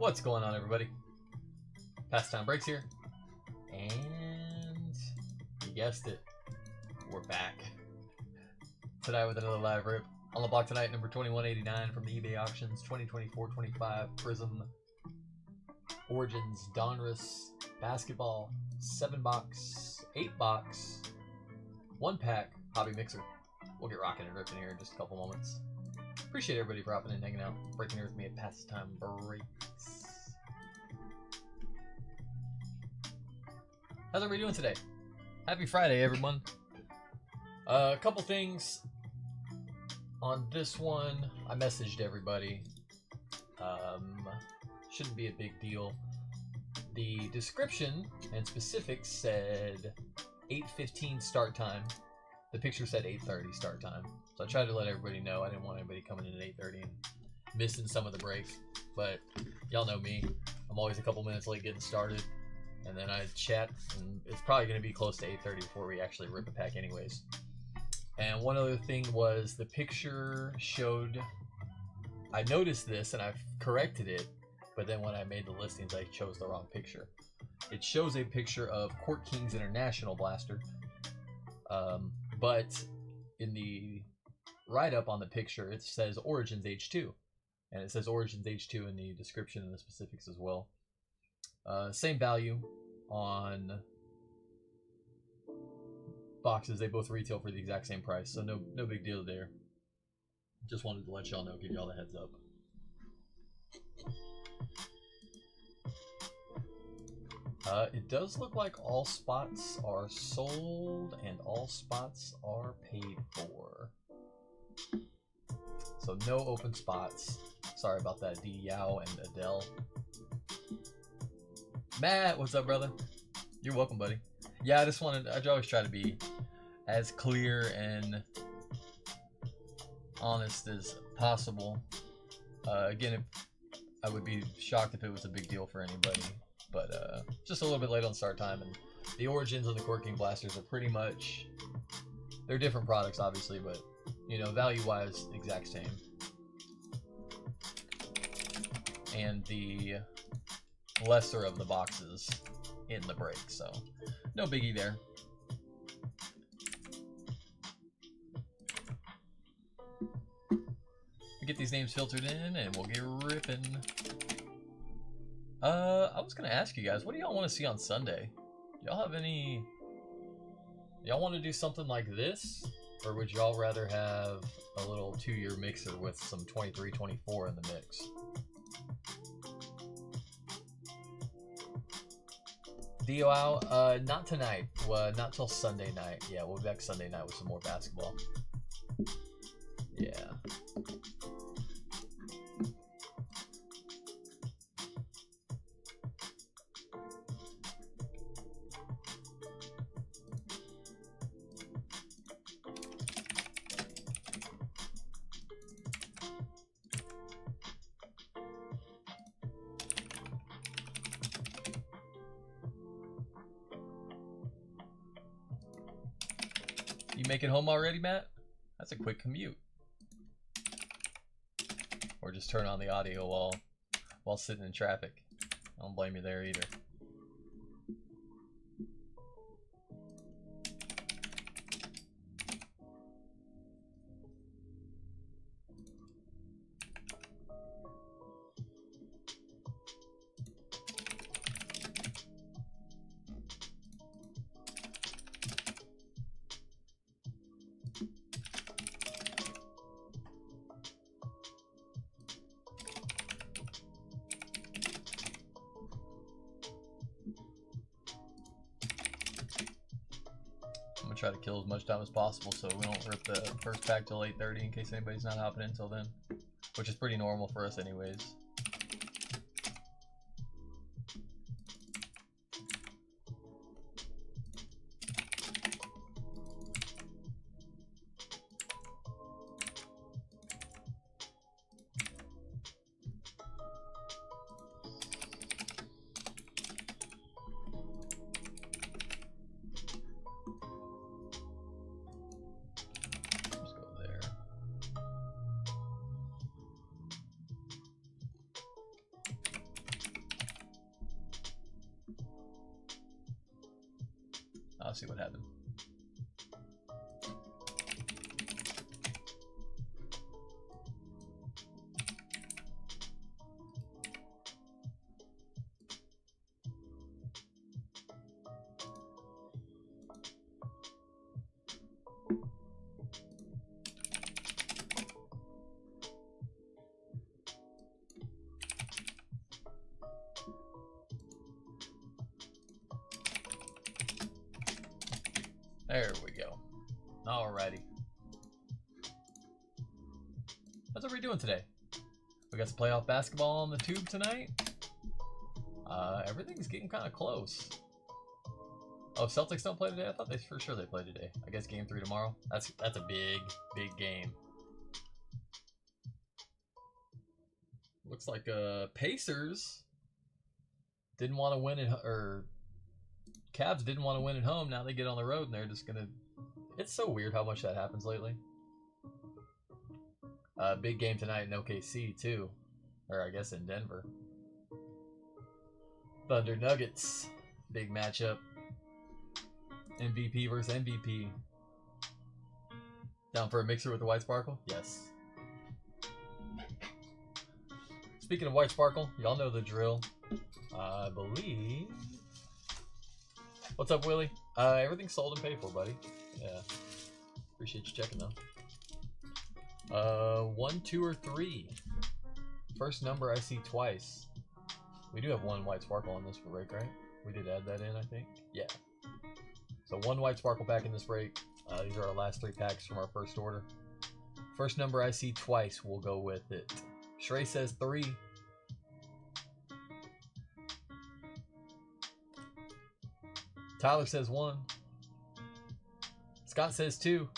What's going on, everybody? Pastime Breaks here, and you guessed it, we're back tonight with another live rip. On the block tonight, number 2189 from the eBay auctions, 2024-25 PRIZM Origins Donruss Basketball 7-box, 8-box, 1-pack hobby mixer. We'll get rocking and ripping here in just a couple moments. Appreciate everybody for hopping in, hanging out, breaking here with me at Pastime Breaks. How's everybody doing today? Happy Friday, everyone. A couple things on this one. I messaged everybody. Shouldn't be a big deal. The description and specifics said 8:15 start time. The picture said 8:30 start time. So I tried to let everybody know. I didn't want anybody coming in at 8:30 and missing some of the breaks. But y'all know me. I'm always a couple minutes late getting started. And then I chat, and it's probably going to be close to 8:30 before we actually rip a pack anyways. And one other thing was the picture showed, I noticed this and I corrected it, but then when I made the listings I chose the wrong picture. It shows a picture of Court Kings International Blaster, but in the write-up on the picture it says Origins H2, and it says Origins H2 in the description and the specifics as well. Same value on boxes. They both retail for the exact same price, so no big deal there. Just wanted to let y'all know, give y'all the heads up. It does look like all spots are sold and all spots are paid for. So no open spots. Sorry about that, D Yao and Adele. Matt, what's up, brother? You're welcome, buddy. Yeah, I always try to be as clear and honest as possible. Again, I would be shocked if it was a big deal for anybody, but just a little bit late on start time. And the Origins and the Court King Blasters are pretty much, they're different products, obviously, but you know, value-wise, exact same. And the lesser of the boxes in the break, so no biggie there. We get these names filtered in and we'll get ripping. I was gonna ask you guys, what do y'all want to see on Sunday? Y'all have any, y'all want to do something like this, or would y'all rather have a little 2-year mixer with some 23-24 in the mix? DOL, not tonight. Not till Sunday night. Yeah, we'll be back Sunday night with some more basketball. Yeah. You make it home already, Matt? That's a quick commute. Or just turn on the audio while sitting in traffic. I don't blame you there either. I'm gonna try to kill as much time as possible so we don't rip the first pack till 8:30 in case anybody's not hopping in until then, which is pretty normal for us anyways. I'll see what happened. There we go. Alrighty. How's everybody doing today? We got some playoff basketball on the tube tonight. Everything's getting kind of close. Oh, Celtics don't play today? I thought they for sure they play today. I guess game 3 tomorrow. That's a big game. Looks like Pacers didn't want to win it, or Cavs didn't want to win at home. Now they get on the road and they're just gonna. It's so weird how much that happens lately. Big game tonight in OKC too, or I guess in Denver. Thunder Nuggets, big matchup. MVP versus MVP. Down for a mixer with the white sparkle? Yes. Speaking of white sparkle, y'all know the drill. I believe. What's up, Willie? Everything's sold and paid for, buddy. Yeah. Appreciate you checking though. 1, 2, or 3. First number I see twice. We do have one white sparkle on this break, right? We did add that in, I think. Yeah. So 1 white sparkle pack in this break. These are our last 3 packs from our first order. First number I see twice, we'll go with it. Shrey says 3. Tyler says 1. Scott says 2.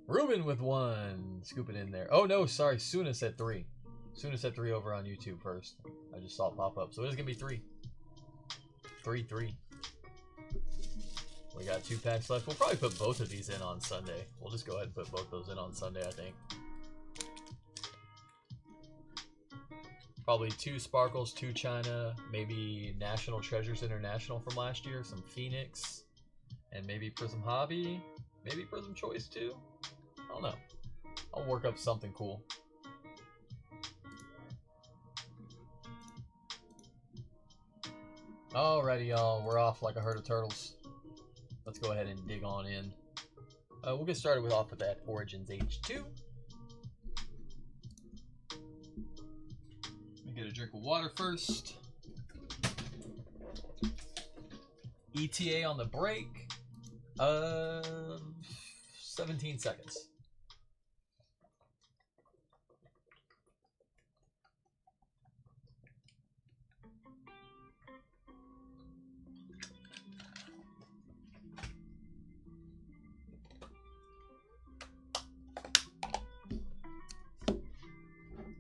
Ruben with 1. Scoop it in there. Oh no, sorry. Suna said 3. Suna said 3 over on YouTube first. I just saw it pop up. So it is going to be 3. 3, 3. We got 2 packs left. We'll probably put both of these in on Sunday. We'll just go ahead and put both those in on Sunday, I think. Probably 2 Sparkles, 2 China, maybe National Treasures International from last year, some Phoenix, and maybe Prism Hobby, maybe Prism Choice too. I don't know. I'll work up something cool. Alrighty, y'all. We're off like a herd of turtles. Let's go ahead and dig on in. We'll get started off with that Origins H2. Let me get a drink of water first. ETA on the break. 17 seconds.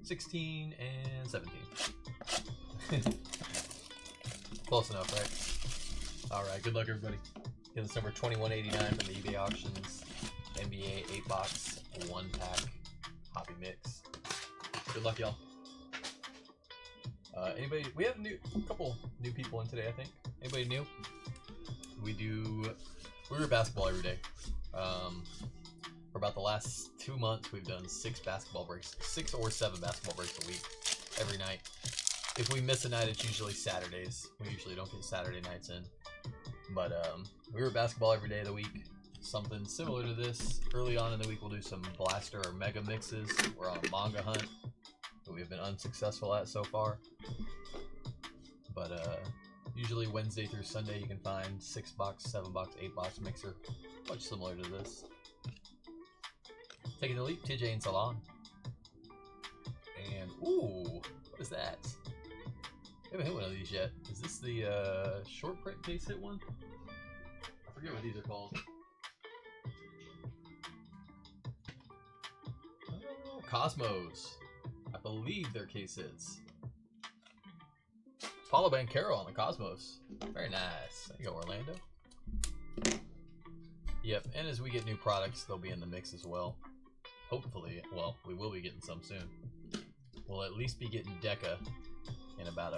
$16 and $17. Close enough, right? Alright, good luck everybody. Get this number 2189 from the eBay auctions. NBA 8-box, 1-pack, Hobby Mix. Good luck, y'all. Anybody? We have a couple new people in today, I think. Anybody new? We were basketball every day. For about the last 2 months, we've done 6 basketball breaks, 6 or 7 basketball breaks a week, every night. If we miss a night, it's usually Saturdays. We usually don't get Saturday nights in. But we were basketball every day of the week. Something similar to this. Early on in the week, we'll do some blaster or mega mixes. We're on a manga hunt that we've been unsuccessful at so far. But usually Wednesday through Sunday, you can find 6-box, 7-box, 8-box mixer, much similar to this. Taking the leap, TJ and Salon. And, ooh, what is that? I haven't hit one of these yet. Is this the short print case hit one? I forget what these are called. Cosmos. I believe they're case hits. Paulo Banchero on the Cosmos. Very nice. There you go, Orlando. Yep, and as we get new products, they'll be in the mix as well. Hopefully, well, we will be getting some soon. We'll at least be getting Deca in about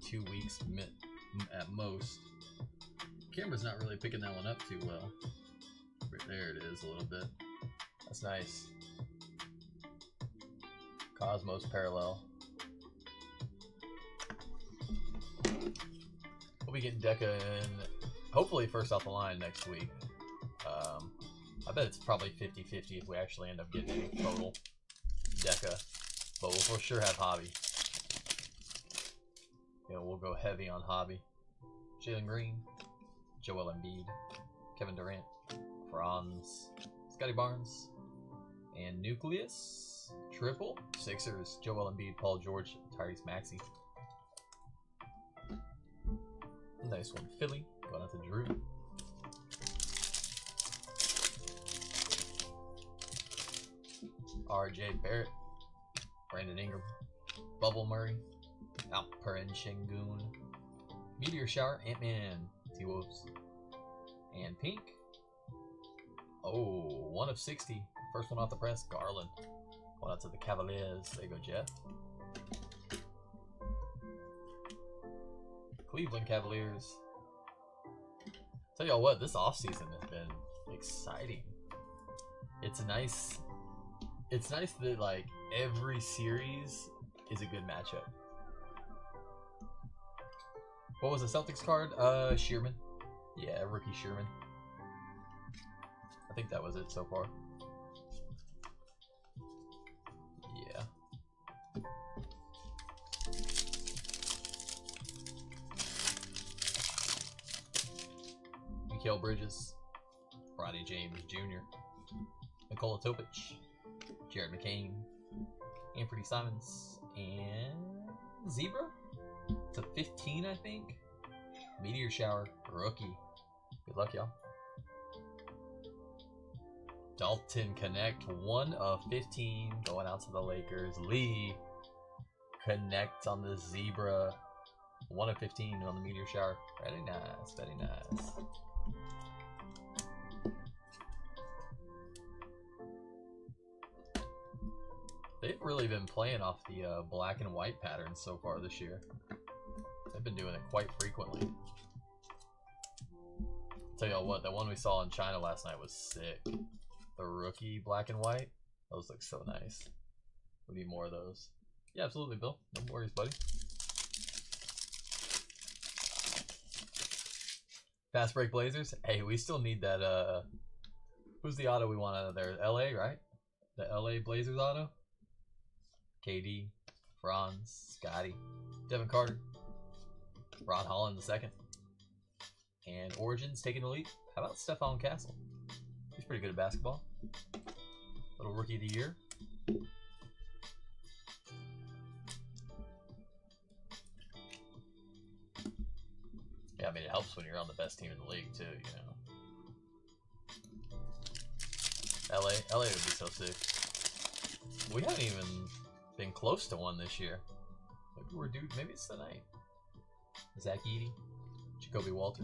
2 weeks at most. Camera's not really picking that one up too well. Right there it is a little bit. That's nice. Cosmos Parallel. We'll be getting Deca in, hopefully first off the line next week. I bet it's probably 50-50 if we actually end up getting any total Deca, but we'll for sure have Hobby. We'll go heavy on Hobby. Jalen Green, Joel Embiid, Kevin Durant, Franz, Scotty Barnes, and Nucleus. Triple, Sixers, Joel Embiid, Paul George, Tyrese Maxey. Nice one, Philly, going out to Drew. RJ Barrett, Brandon Ingram, Bubble Murray, Alperen Şengün, Meteor Shower, Ant-Man, T-Wolves, and Pink. Oh, 1 of 60. First one off the press, Garland. Going out to the Cavaliers. There you go, Jeff. Cleveland Cavaliers. Tell y'all what, this offseason has been exciting. It's nice. It's nice that like every series is a good matchup. What was the Celtics card? Shearman. Yeah, rookie Shearman. I think that was it so far. Yeah. Mikal Bridges, Rodney James Jr., Nikola Topic, Jared McCain, Anthony Simons, and Zebra to 15, I think. Meteor Shower, rookie. Good luck, y'all. Dalton Connect, 1 of 15, going out to the Lakers. Lee Connect on the Zebra, 1 of 15 on the Meteor Shower. Very nice, very nice. They've really been playing off the black and white patterns so far this year. They've been doing it quite frequently. Tell y'all what, that one we saw in China last night was sick. The rookie black and white, those look so nice. We need more of those. Yeah, absolutely, Bill. No worries, buddy. Fast break Blazers. Hey, we still need that. Who's the auto we want out of there? LA, right? The LA Blazers auto. KD, Franz, Scotty, Devin Carter, Ron Holland II, and Origins taking the lead. How about Stephon Castle? He's pretty good at basketball. Little rookie of the year. Yeah, I mean, it helps when you're on the best team in the league, too, you know. LA would be so sick. We haven't even been close to one this year. Maybe we're due. Maybe it's the night. Zach Edey, Jacoby Walter,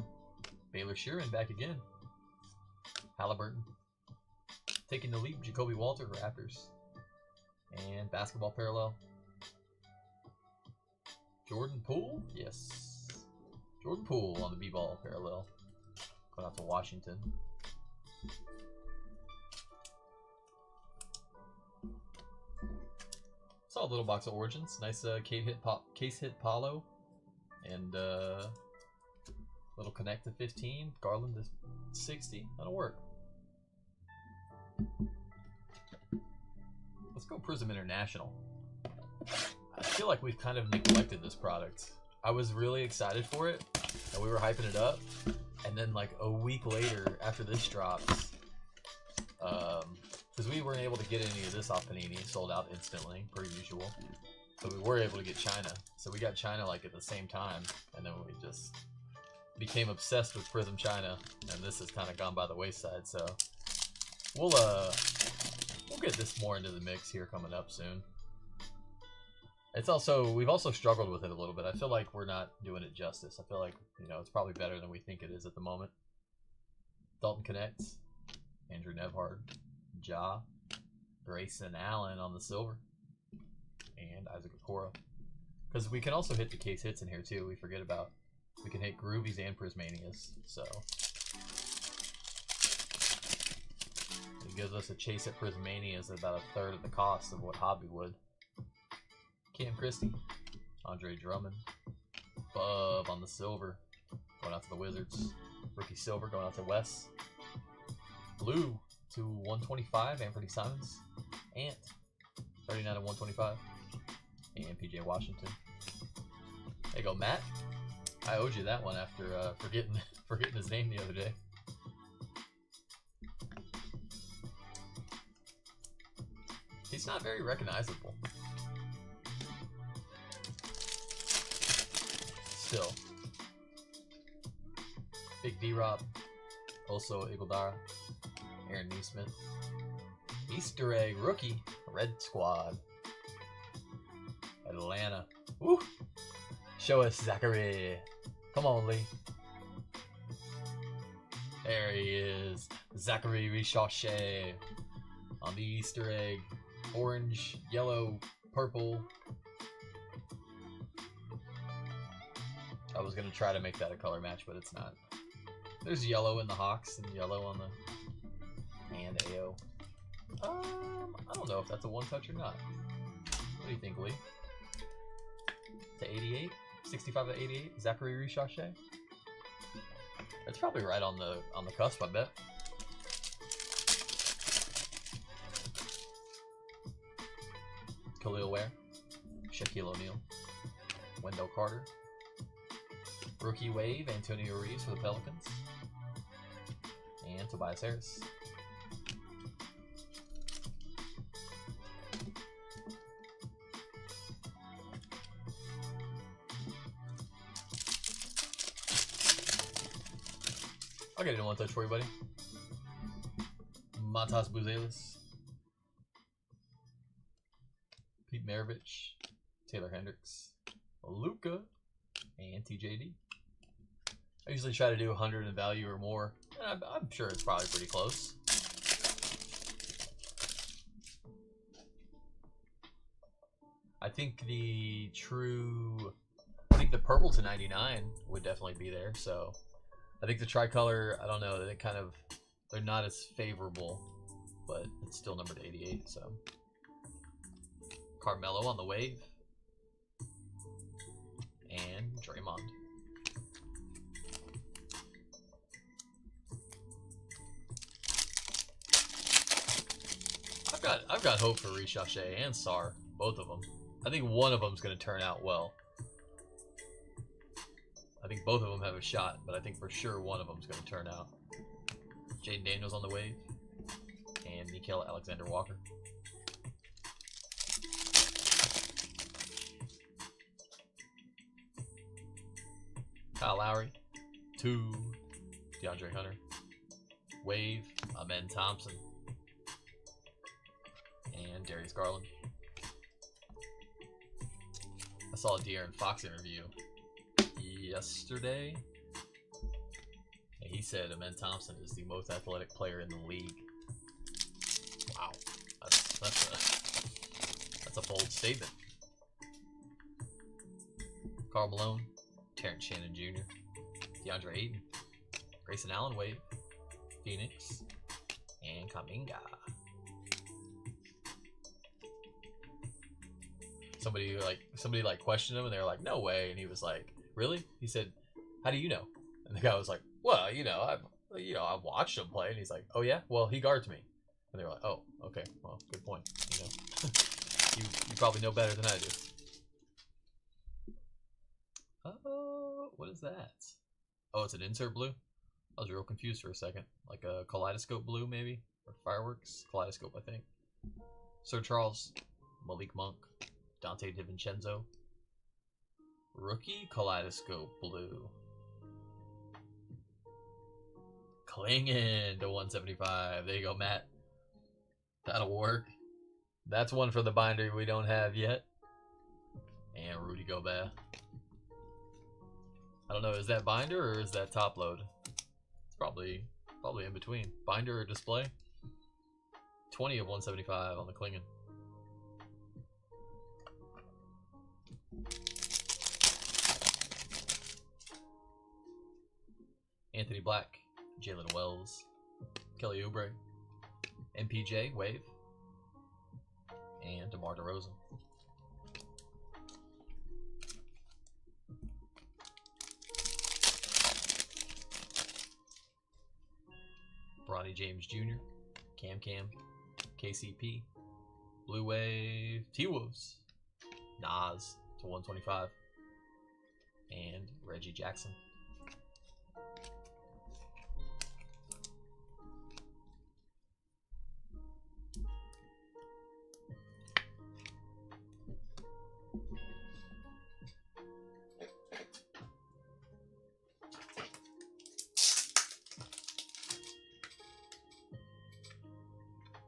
Baylor Sheeran back again. Halliburton taking the lead. Jacoby Walter, Raptors, and basketball parallel. Jordan Poole, yes. Jordan Poole on the B-ball parallel. Going out to Washington. Saw a little box of Origins. Nice case hit Paulo. And little Connect to 15. Garland to 60. That'll work. Let's go Prism International. I feel like we've kind of neglected this product. I was really excited for it, and we were hyping it up. And then like a week later, after this drops, because we weren't able to get any of this off Panini, sold out instantly, per usual. So we were able to get China. So we got China like at the same time, and then we just became obsessed with Prism China, and this has kind of gone by the wayside. So we'll get this more into the mix here coming up soon. It's also, we've also struggled with it a little bit. I feel like we're not doing it justice. I feel like, you know, it's probably better than we think it is at the moment. Dalton Connects, Andrew Nevhard, Ja, Grayson Allen on the silver, and Isaac Okoro. Because we can also hit the case hits in here too. We forget about. We can hit Groovies and Prismanias. So it gives us a chase at Prismanias at about a third of the cost of what Hobby would. Cam Christie, Andre Drummond, Bub on the silver, going out to the Wizards. Rookie silver going out to Wes. Blue to 125, Anthony Simons. Ant, 39 to 125. And PJ Washington. There you go, Matt. I owed you that one after forgetting his name the other day. He's not very recognizable. Still. Big D-Rob. Also Iguodala. Aaron Neesmith. Easter egg rookie. Red Squad. Atlanta. Woo! Show us Zachary. Come on, Lee. There he is. Zachary Richauche on the Easter egg. Orange, yellow, purple. I was going to try to make that a color match, but it's not. There's yellow in the Hawks and yellow on the and AO. I don't know if that's a one-touch or not. What do you think, Lee? To 88? 65 to 88? Zachary Richauche? That's probably right on the cusp, I bet. Khalil Ware, Shaquille O'Neal, Wendell Carter, rookie wave, Antonio Reeves for the Pelicans, and Tobias Harris. I'll get it in one touch for you, buddy. Matas Buzelis, Pete Maravich, Taylor Hendricks, Luka, and TJD. I usually try to do 100 in value or more. I'm sure it's probably pretty close. I think the purple to 99 would definitely be there. So I think the tricolor, I don't know, they're not as favorable, but it's still numbered 88. So Carmelo on the wave, and Draymond. I've got hope for Richauche and Sar, both of them. I think one of them's going to turn out well. I think both of them have a shot, but I think for sure one of them's going to turn out. Jaden Daniels on the wave, and Nickeil Alexander-Walker. Kyle Lowry, 2, DeAndre Hunter, wave, Amen Thompson, and Darius Garland. I saw a De'Aaron Fox interview yesterday, and he said Amen Thompson is the most athletic player in the league. Wow, that's a bold statement. Karl Malone, Terrence Shannon Jr., DeAndre Ayton, Grayson Allen wave, Phoenix, and Kaminga. Somebody questioned him, and they were like, "No way," and he was like, "Really?" He said, "How do you know?" And the guy was like, "Well, I've watched him play," and he's like, "Oh yeah, well he guards me," and they were like, "Oh, okay, well, good point. You probably know better than I do." What is that? Oh, it's an insert blue? I was real confused for a second. Like a kaleidoscope blue, maybe? Or fireworks? Kaleidoscope, I think. Sir Charles, Malik Monk, Dante DiVincenzo. Rookie kaleidoscope blue. Clinging to 175. There you go, Matt. That'll work. That's one for the binder we don't have yet. And Rudy Gobert. I don't know, is that binder or is that top load? It's probably in between. Binder or display? 20 of 175 on the Klingon. Anthony Black, Jalen Wells, Kelly Oubre, MPJ, Wave, and DeMar DeRozan. Bronny James Jr., Cam, KCP, Blue Wave, T-Wolves, Nas to 125, and Reggie Jackson.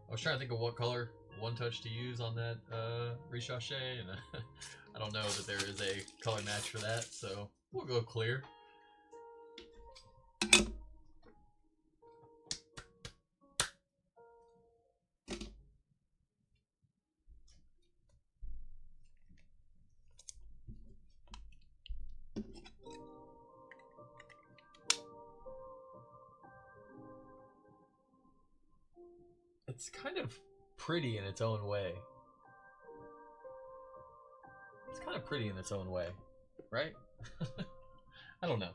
I was trying to think of what color One Touch to use on that Ricochet, and I don't know that there is a color match for that, so we'll go clear. It's kind of pretty in its own way. It's kind of pretty in its own way, right? I don't know.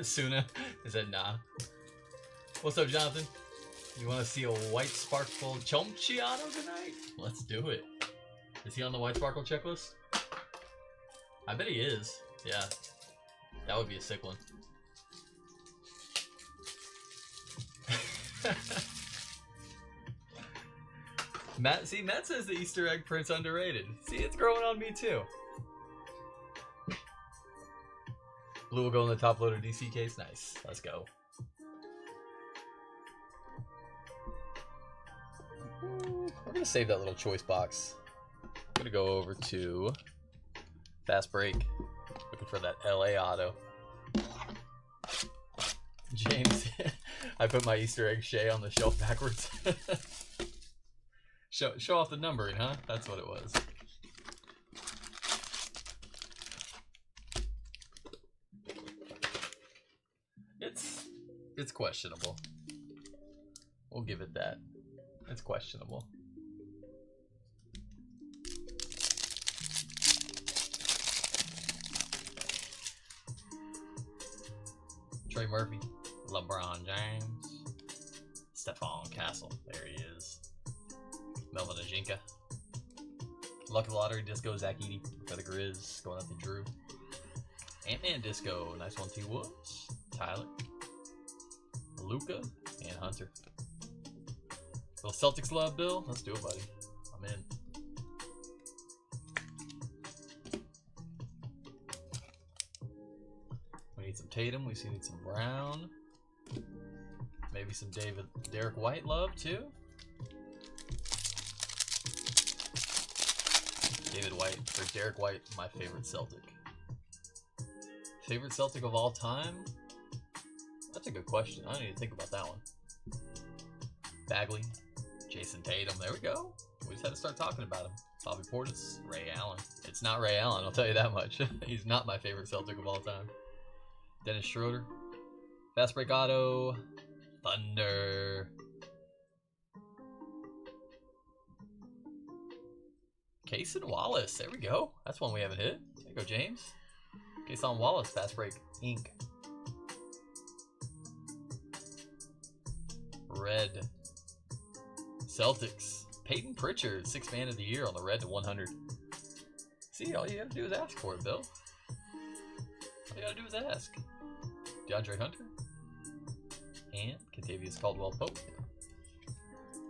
Suna is that nah? What's up, Jonathan? You want to see a white sparkle Chomchiano tonight? Let's do it. Is he on the white sparkle checklist? I bet he is. Yeah, that would be a sick one. Matt says the Easter egg print's underrated. See, it's growing on me too. Blue will go in the top loader DC case. Nice. Let's go. We're going to save that little choice box. I'm going to go over to Fast Break. Looking for that LA auto. James, I put my Easter egg Shea on the shelf backwards. Show off the numbering, huh? That's what it was. It's questionable. We'll give it that. It's questionable. Trey Murphy, LeBron James, Stephon Castle. There he is. Melvin Ajinka. Lucky Lottery Disco, Zach Edey for the Grizz. Going up to Drew. Ant-Man Disco. Nice one, T. Woods. Tyler. Luca and Hunter. Little Celtics love, Bill. Let's do it, buddy. I'm in. We need some Tatum. We need some Brown. Maybe some Derek White love too. Derek White, my favorite Celtic. Favorite Celtic of all time? That's a good question. I don't need to think about that one. Bagley, Jason Tatum. There we go. We just had to start talking about him. Bobby Portis, Ray Allen. It's not Ray Allen, I'll tell you that much. He's not my favorite Celtic of all time. Dennis Schroeder. Fast Break Auto. Thunder. Cason Wallace. There we go. That's one we haven't hit. There you go, James. Cason Wallace. Fast Break Inc. Red. Celtics. Peyton Pritchard, 6th man of the year on the red to 100. See, all you gotta do is ask for it, Bill. All you gotta do is ask. DeAndre Hunter. And Contavious Caldwell-Pope.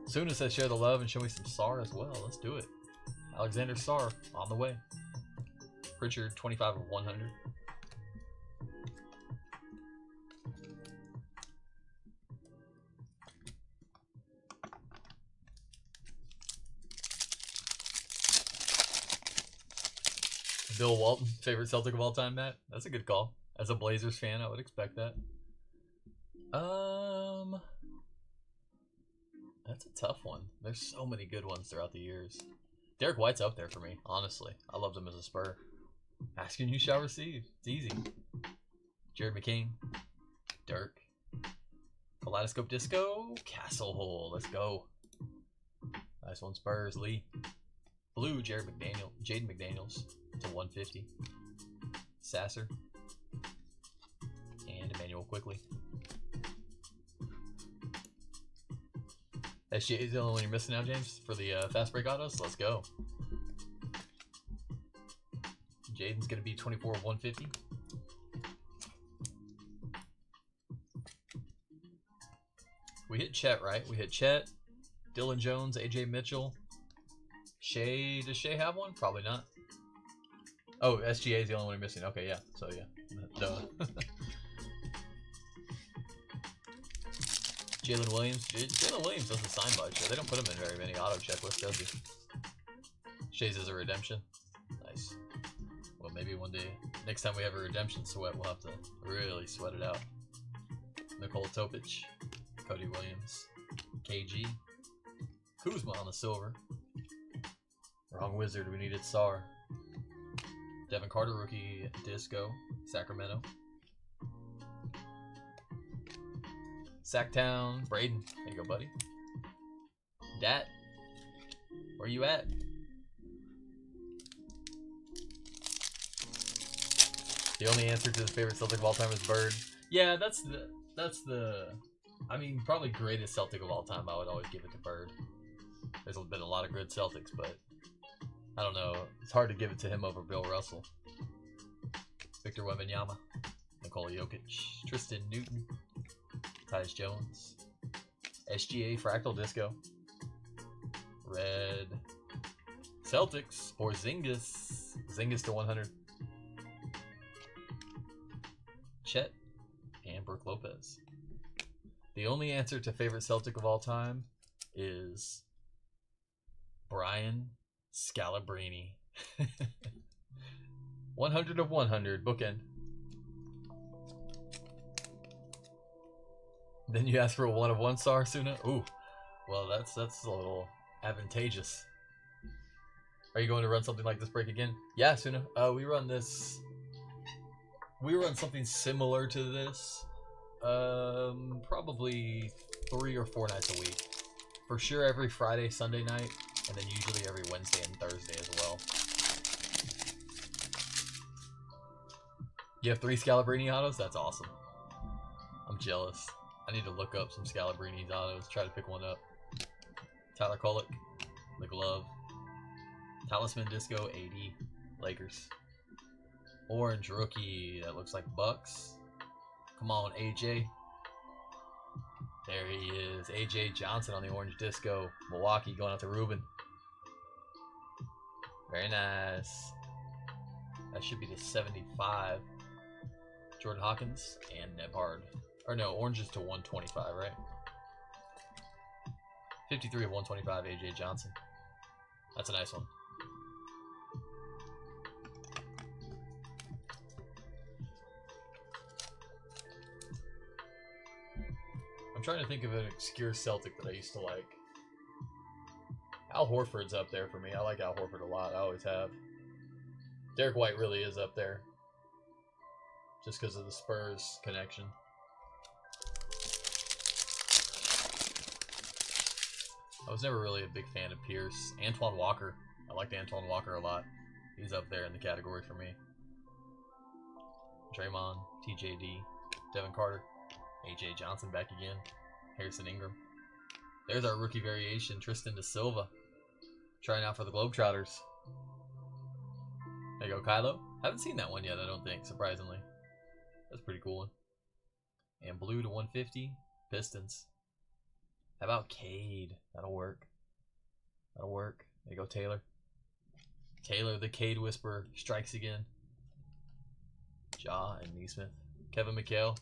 Suna says share the love and show me some SAR as well. Let's do it. Alexander SAR on the way. Pritchard, 25 of 100. Bill Walton, favorite Celtic of all time, Matt? That's a good call. As a Blazers fan, I would expect that. That's a tough one. There's so many good ones throughout the years. Derek White's up there for me, honestly. I loved him as a Spur. Asking you shall receive. It's easy. Jared McCain. Dirk. Kaleidoscope Disco. Castle Hole. Let's go. Nice one, Spurs. Lee. Blue, Jaden McDaniels to 150. Sasser. And Emmanuel Quickly. SGA is the only one you're missing now, James, for the fast break autos. Let's go. Jaden's going to be 24 of 150. We hit Chet, right? We hit Chet, Dylan Jones, AJ Mitchell. Shea, does Shea have one? Probably not. Oh, SGA is the only one you're missing. Okay, yeah. So, yeah. Duh. Jalen Williams. Jalen Williams doesn't sign much. They don't put him in very many auto checklists, does he? Shay's is a redemption. Nice. Well, maybe one day, next time we have a redemption sweat, we'll have to really sweat it out. Nikola Topic. Cody Williams. KG. Kuzma on the silver. Wrong wizard. We needed SAR. Devin Carter, rookie Disco. Sacramento. Sacktown, Braden. There you go, buddy. Dat, where you at? The only answer to the favorite Celtic of all time is Bird. Yeah, that's the. I mean, probably greatest Celtic of all time. I would always give it to Bird. There's been a lot of good Celtics, but I don't know. It's hard to give it to him over Bill Russell. Victor Wembanyama, Nikola Jokic, Tristan Newton. Tyus Jones. SGA Fractal Disco. Red. Celtics. Porzingis. Zingis to 100. Chet. And Brook Lopez. The only answer to favorite Celtic of all time is Brian Scalabrine. 100 of 100. Bookend. Then you ask for a 1 of 1 SAR, Suna? Ooh. Well, that's a little advantageous. Are you going to run something like this break again? Yeah, Suna. We run this. We run something similar to this. Probably 3 or 4 nights a week. For sure every Friday, Sunday night, and then usually every Wednesday and Thursday as well. You have 3 Scalabrini autos? That's awesome. I'm jealous. I need to look up some Scalabrini's autos, try to pick one up. Tyler Kolek, the glove. Talisman Disco, 80, Lakers. Orange rookie, that looks like Bucks. Come on, AJ. There he is, AJ Johnson on the orange disco. Milwaukee going out to Ruben. Very nice. That should be the 75. Jordan Hawkins and Nebhard. Or no, orange is to 125, right? 53 of 125, AJ Johnson. That's a nice one. I'm trying to think of an obscure Celtic that I used to like. Al Horford's up there for me. I like Al Horford a lot. I always have. Derek White really is up there. Just because of the Spurs connection. I was never really a big fan of Pierce. Antoine Walker. I liked Antoine Walker a lot. He's up there in the category for me. Draymond, TJD, Devin Carter, AJ Johnson back again, Harrison Ingram. There's our rookie variation, Tristan Da Silva. Trying out for the Globetrotters. There you go, Kylo. Haven't seen that one yet, I don't think, surprisingly. That's a pretty cool one. And blue to 150. Pistons. How about Cade? That'll work. That'll work. There you go, Taylor. Taylor, the Cade Whisperer, strikes again. Ja and Neesmith. Kevin McHale.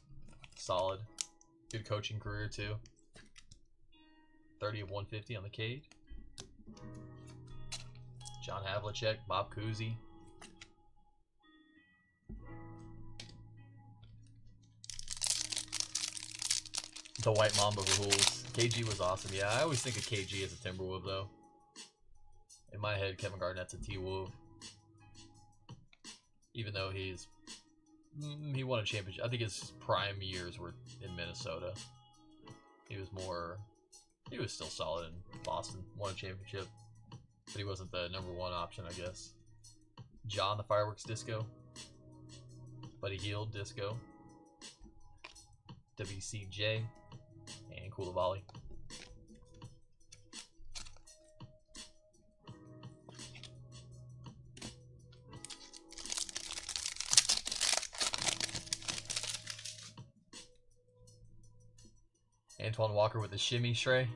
Solid. Good coaching career, too. 30 of 150 on the Cade. John Havlicek, Bob Cousy. The White Mamba rules. KG was awesome. Yeah, I always think of KG as a Timberwolf, though. In my head, Kevin Garnett's a T-Wolf. Even though he won a championship. I think his prime years were in Minnesota. He was still solid in Boston. Won a championship. But he wasn't the #1 option, I guess. John the Fireworks Disco. Buddy Hield Disco. WCJ. And Koulibaly. Antoine Walker with the shimmy, Shrey.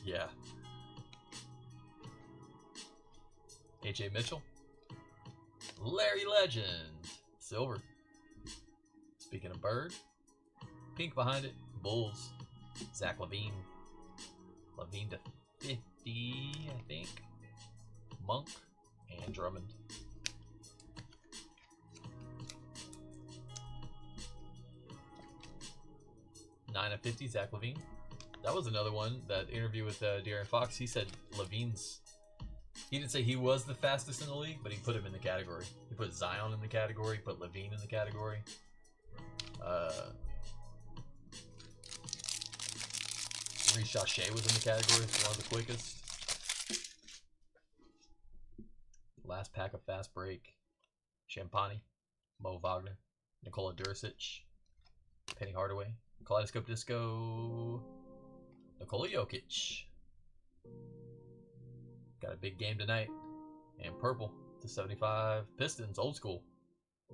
Yeah. AJ Mitchell. Larry Legend. Silver. Speaking of Bird. Pink behind it. Bulls. Zach LaVine. LaVine to 50, I think. Monk. And Drummond. Nine of 50, Zach LaVine. That was another one, that interview with De'Aaron Fox. He said LaVine's... He didn't say he was the fastest in the league, but he put him in the category. He put Zion in the category, put LaVine in the category. Reece Shea was in the category for one of the quickest. Last pack of Fast Break. Champagny. Mo Wagner. Nikola Dursic. Penny Hardaway. Kaleidoscope Disco. Nikola Jokic. Got a big game tonight. And purple to 75. Pistons, old school.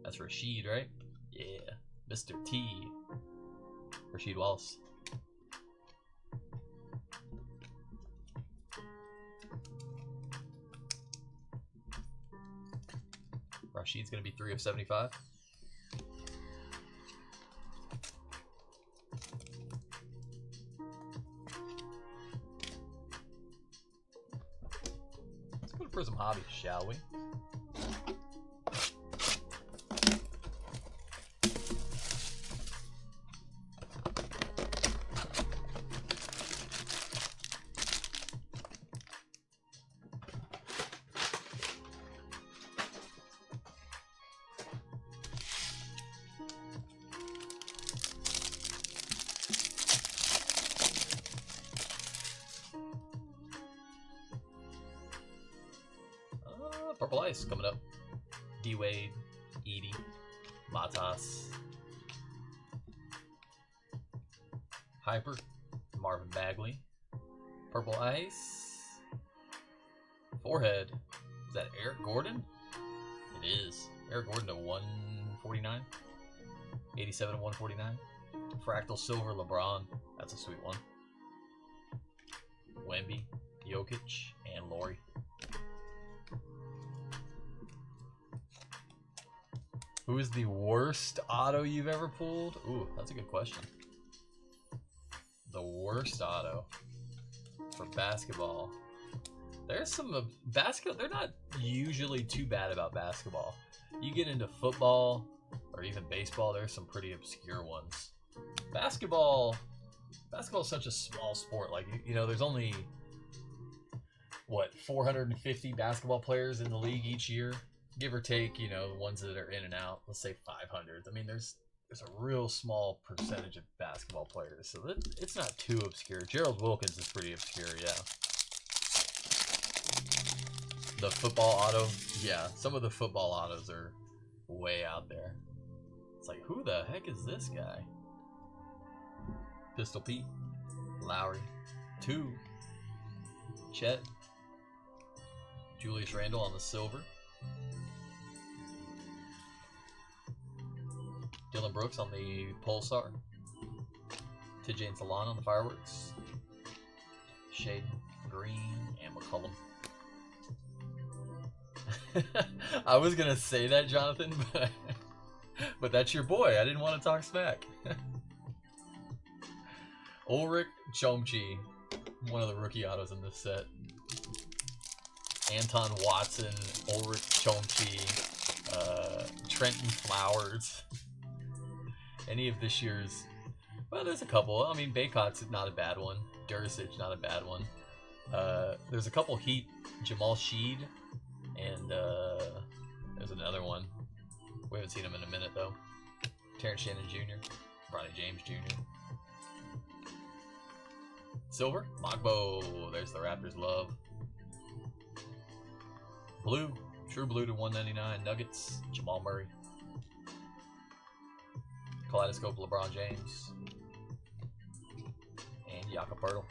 That's Rasheed, right? Yeah. Mr. T. Rasheed Wallace. Rasheed's going to be 3 of 75. Let's go to Prism Hobby, shall we? Purple Ice coming up. D-Wade, Edie, Matas, Hyper, Marvin Bagley, Purple Ice, Forehead. Is that Eric Gordon? It is. Eric Gordon to 149. 87 to 149. Fractal Silver LeBron. That's a sweet one. Wemby, Jokic, and Laurie. Who is the worst auto you've ever pulled? Ooh, that's a good question. The worst auto for basketball. There's some basketball. They're not usually too bad about basketball. You get into football or even baseball, there's some pretty obscure ones. Basketball is such a small sport. Like, you know, there's only what, 450 basketball players in the league each year. Give or take, you know, the ones that are in and out, let's say 500. I mean, there's a real small percentage of basketball players, so it's not too obscure. Gerald Wilkins is pretty obscure, yeah. The football auto, yeah, some of the football autos are way out there. It's like, who the heck is this guy? Pistol Pete, Lowry, 2, Chet, Julius Randle on the silver. Dylan Brooks on the Pulsar. TJ and Salon on the Fireworks. Shaden, Green, and McCollum. I was going to say that, Jonathan, but that's your boy. I didn't want to talk smack. Ulrich Chomchi, one of the rookie autos in this set. Anton Watson, Ulrich Chomchi, Trenton Flowers. Any of this year's... Well, there's a couple. I mean, Baycott's not a bad one. Duricic, not a bad one. There's a couple Heat. Jamal Sheed. And there's another one. We haven't seen him in a minute, though. Terrence Shannon Jr. Bronny James Jr. Silver. Mogbo. There's the Raptors' love. Blue. True blue to 199. Nuggets. Jamal Murray. Kaleidoscope LeBron James. And Jakob Poeltl.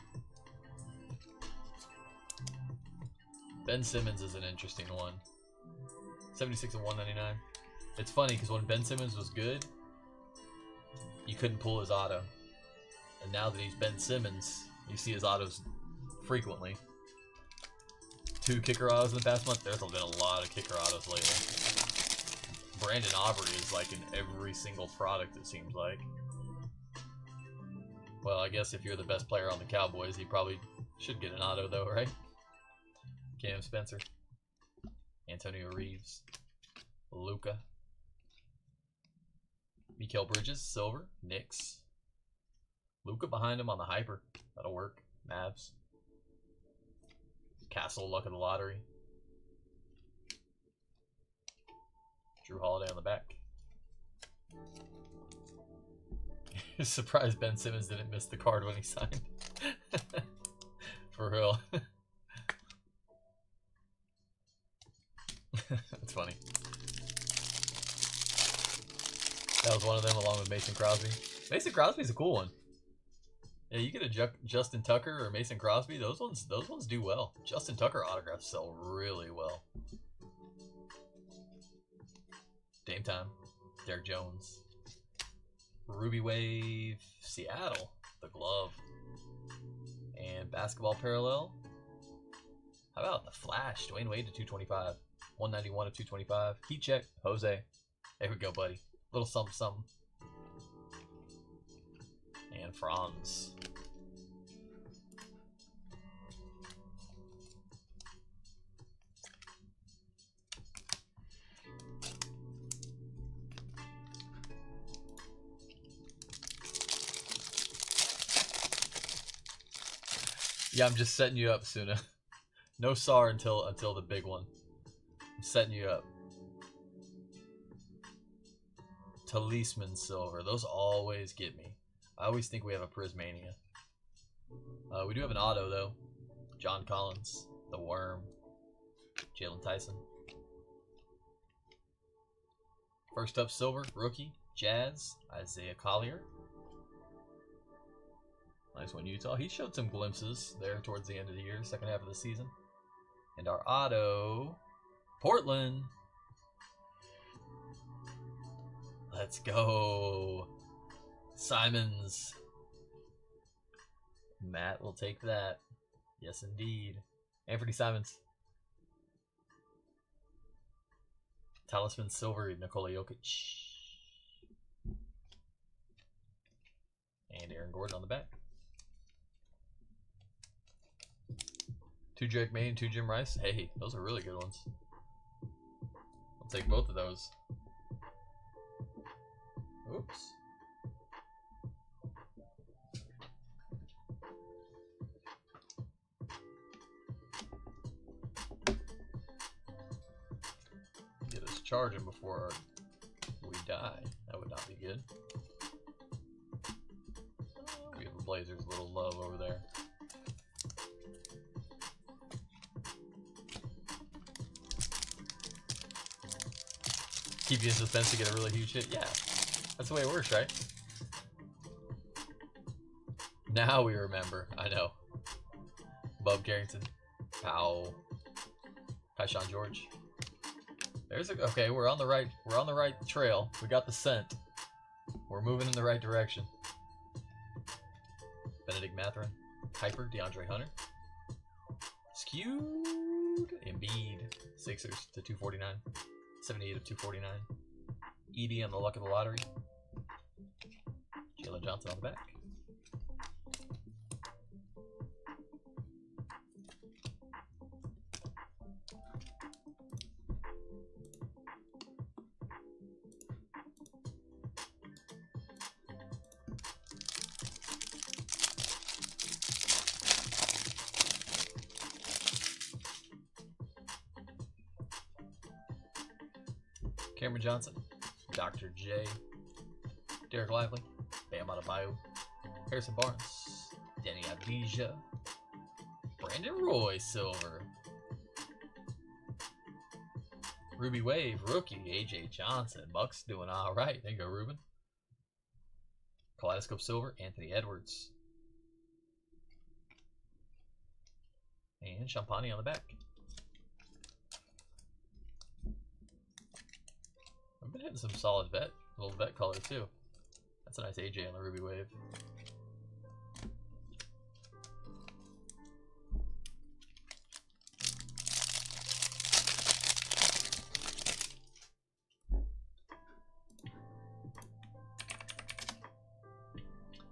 Ben Simmons is an interesting one. 76 of 199. It's funny because when Ben Simmons was good, you couldn't pull his auto. And now that he's Ben Simmons, you see his autos frequently. 2 kicker autos in the past month. There's been a lot of kicker autos lately. Brandon Aubrey is like in every single product, it seems like. Well, I guess if you're the best player on the Cowboys, he probably should get an auto though, right? Cam Spencer. Antonio Reeves. Luka. Mikal Bridges, silver. Knicks. Luka behind him on the hyper. That'll work. Mavs. Castle, luck of the lottery. Drew Holiday on the back. Surprised Ben Simmons didn't miss the card when he signed. For real. That's funny. That was one of them along with Mason Crosby. Mason Crosby's a cool one. Yeah, you get a Justin Tucker or Mason Crosby, those ones do well. Justin Tucker autographs sell really well. Dame Time, Derek Jones. Ruby Wave, Seattle, the glove. And basketball parallel. How about the Flash, Dwayne Wade to 225. 191 to 225. Heat check, Jose. There we go, buddy. Little something, something. And Franz. Yeah, I'm just setting you up, Suna. No SAR until the big one. I'm setting you up. Talisman silver. Those always get me. I always think we have a Prismania. We do have an auto, though. John Collins. The Worm. Jalen Tyson. First up, silver. Rookie. Jazz. Isaiah Collier. Nice one, Utah. He showed some glimpses there towards the end of the year, second half of the season. And our auto, Portland. Let's go. Simons. Matt will take that. Yes, indeed. Anthony Simons. Talisman silver, Nikola Jokic. And Aaron Gordon on the back. 2 Drake May and 2 Jim Rice. Hey, those are really good ones. I'll take both of those. Oops. Get us charging before we die. That would not be good. We have the Blazers' little love over there. Keep you in suspense to get a really huge hit. Yeah, that's the way it works, right? Now we remember. I know. Bub Carrington. Powell Hi, Sean George. There's a okay. We're on the right. We're on the right trail. We got the scent. We're moving in the right direction. Benedict Mathurin, Hyper, DeAndre Hunter, skewed Embiid, Sixers to 249, 78 of 249. Edie on the luck of the lottery. Jalen Johnson on the back. Cameron Johnson, Dr. J, Derek Lively, Bam Adebayo, Harrison Barnes, Danny Avdija, Brandon Roy Silver, Ruby Wave rookie, AJ Johnson, Bucks doing all right. There you go, Ruben. Kaleidoscope Silver, Anthony Edwards, and Champagne on the back. I've been hitting some solid little vet color too. That's a nice AJ on the Ruby Wave.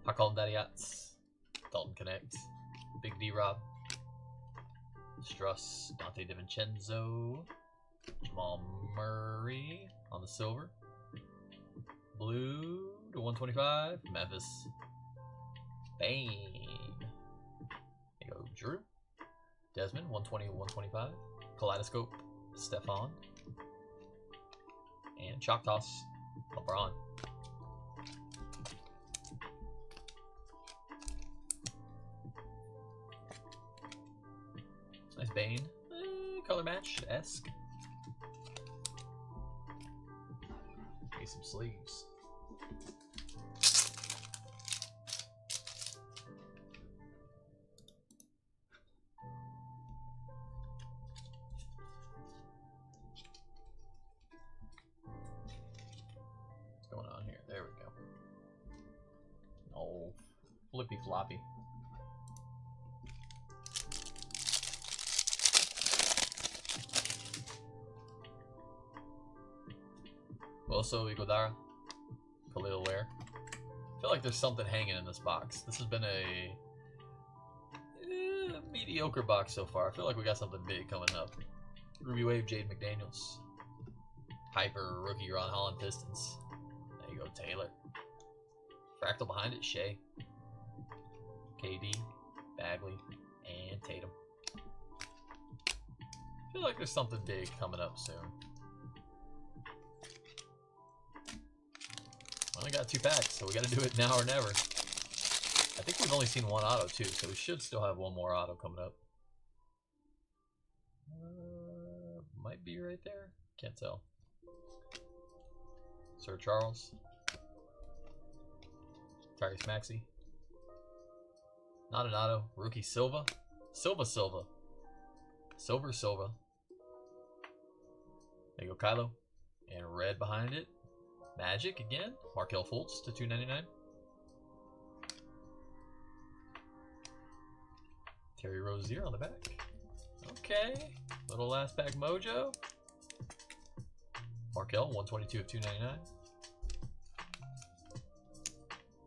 I call him Daddy Yachts. Dalton Connect. Big D-Rob. Struss. Dante DiVincenzo. Jamal Murray on the silver. Blue to 125. Memphis. Bane. There you go, Drew. Desmond, 120 125. Kaleidoscope. Stephon. And Chalk Toss. LeBron. Nice Bane. Color match-esque. Need some sleeves. What's going on here? There we go. Oh, flippy floppy. Also, Igodara, Khalil Ware. I feel like there's something hanging in this box. This has been a mediocre box so far. I feel like we got something big coming up. Ruby Wave, Jade McDaniels. Hyper, rookie, Ron Holland, Pistons. There you go, Taylor. Fractal behind it, Shea. KD, Bagley, and Tatum. I feel like there's something big coming up soon. Only got 2 packs, so we got to do it now or never. I think we've only seen 1 auto too, so we should still have 1 more auto coming up. Might be right there. Can't tell. Sir Charles. Tyrese Maxey. Not an auto. Rookie Silva. Silva. Silver. There you go, Kylo. And red behind it. Magic again. Markelle Fultz to 299. Terry Rozier on the back. Okay. Little last pack mojo. Markelle, 122 of 299.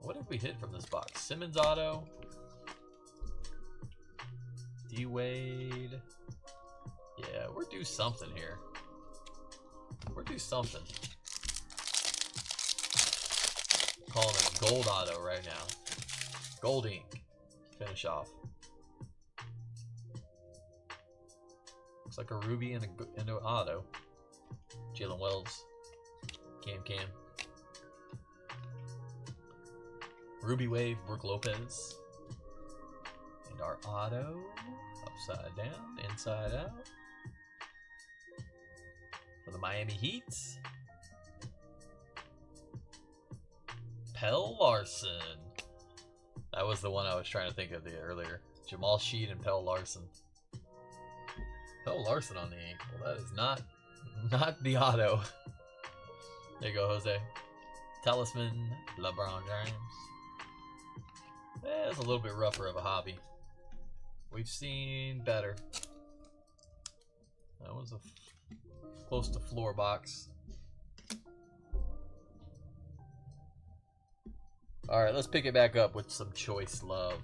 What did we hit from this box? Simmons auto. D-Wade. Yeah, we're due something here. We're due something. Calling it gold auto right now. Gold ink. Finish off. Looks like a ruby and an auto. Jalen Wells. Cam. Ruby Wave, Brook Lopez. And our auto. Upside down, inside out. For the Miami Heat. Pell Larson. That was the one I was trying to think of earlier. Jamal Sheed and Pell Larson. Phil Larson on the ankle. That is not the auto. There you go, Jose. Talisman, LeBron James. It's a little bit rougher of a hobby. We've seen better. That was close to floor box. Alright, let's pick it back up with some choice love.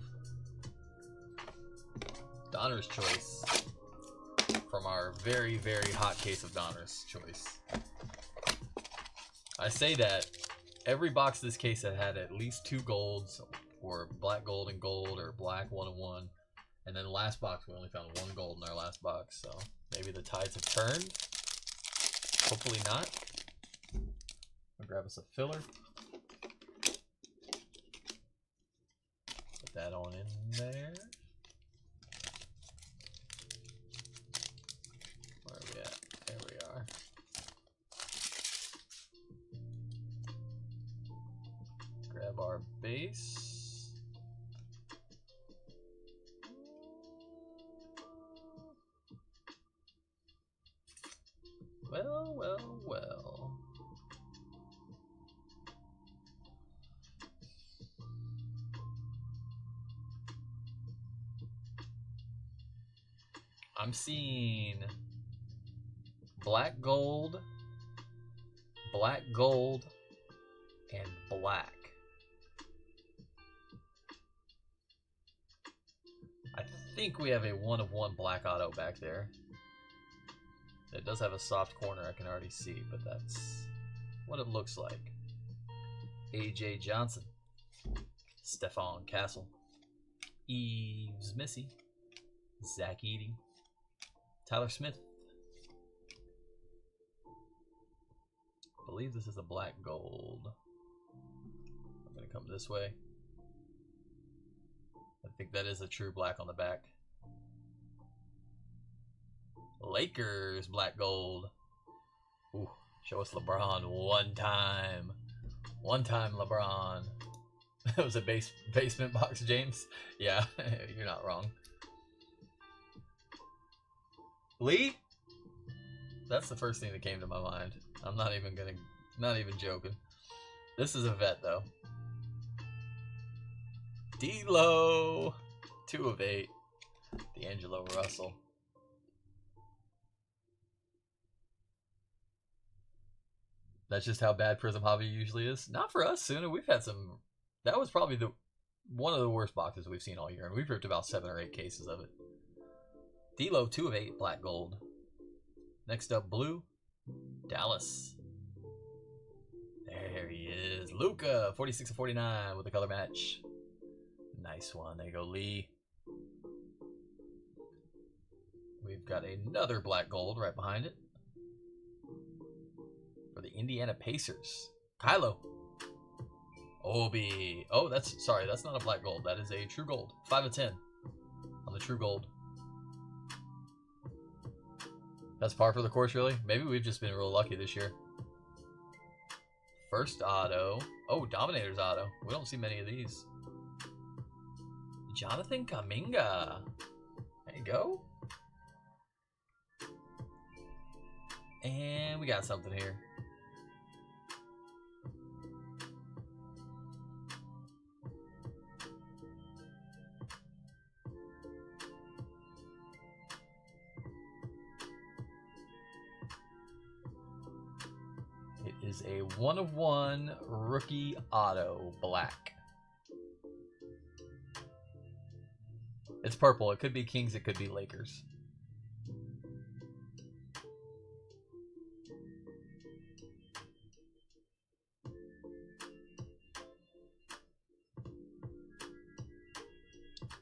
Donner's choice. From our very, very hot case of Donner's choice. I say that every box this case had at least 2 golds, or black gold and gold, or black 1 and 1. And then the last box we only found 1 gold in our last box, so maybe the tides have turned. Hopefully not. I'll grab us a filler. Put that on in there. Where are we at? There we are. Grab our base. Well, well, well. I'm seeing black gold, and black. I think we have a 1 of 1 black auto back there. It does have a soft corner, I can already see, but that's what it looks like. AJ Johnson, Stephon Castle, Eves Missy, Zach Edey, Tyler Smith. I believe this is a black gold. I'm going to come this way. I think that is a true black on the back. Lakers black gold. Ooh, show us LeBron one time. One time LeBron. That was a basement box, James. Yeah, you're not wrong. Lee? That's the first thing that came to my mind. I'm not even joking. This is a vet though. D-Lo. 2 of 8. D'Angelo Russell. That's just how bad Prism Hobby usually is. Not for us, Suna. We've had some... That was probably one of the worst boxes we've seen all year, and we've ripped about 7 or 8 cases of it. D'Lo, 2 of 8, black gold. Next up, blue. Dallas. There he is. Luka, 46 of 49 with the color match. Nice one. There you go, Lee. We've got another black gold right behind it. For the Indiana Pacers. Kylo. Obi. Oh, that's not a black gold. That is a true gold. 5 of 10 on the true gold. That's par for the course, really? Maybe we've just been real lucky this year. First auto. Oh, Dominator's auto. We don't see many of these. Jonathan Kuminga. There you go. And we got something here. It is a 1 of 1 rookie auto black. It's purple. It could be Kings. It could be Lakers.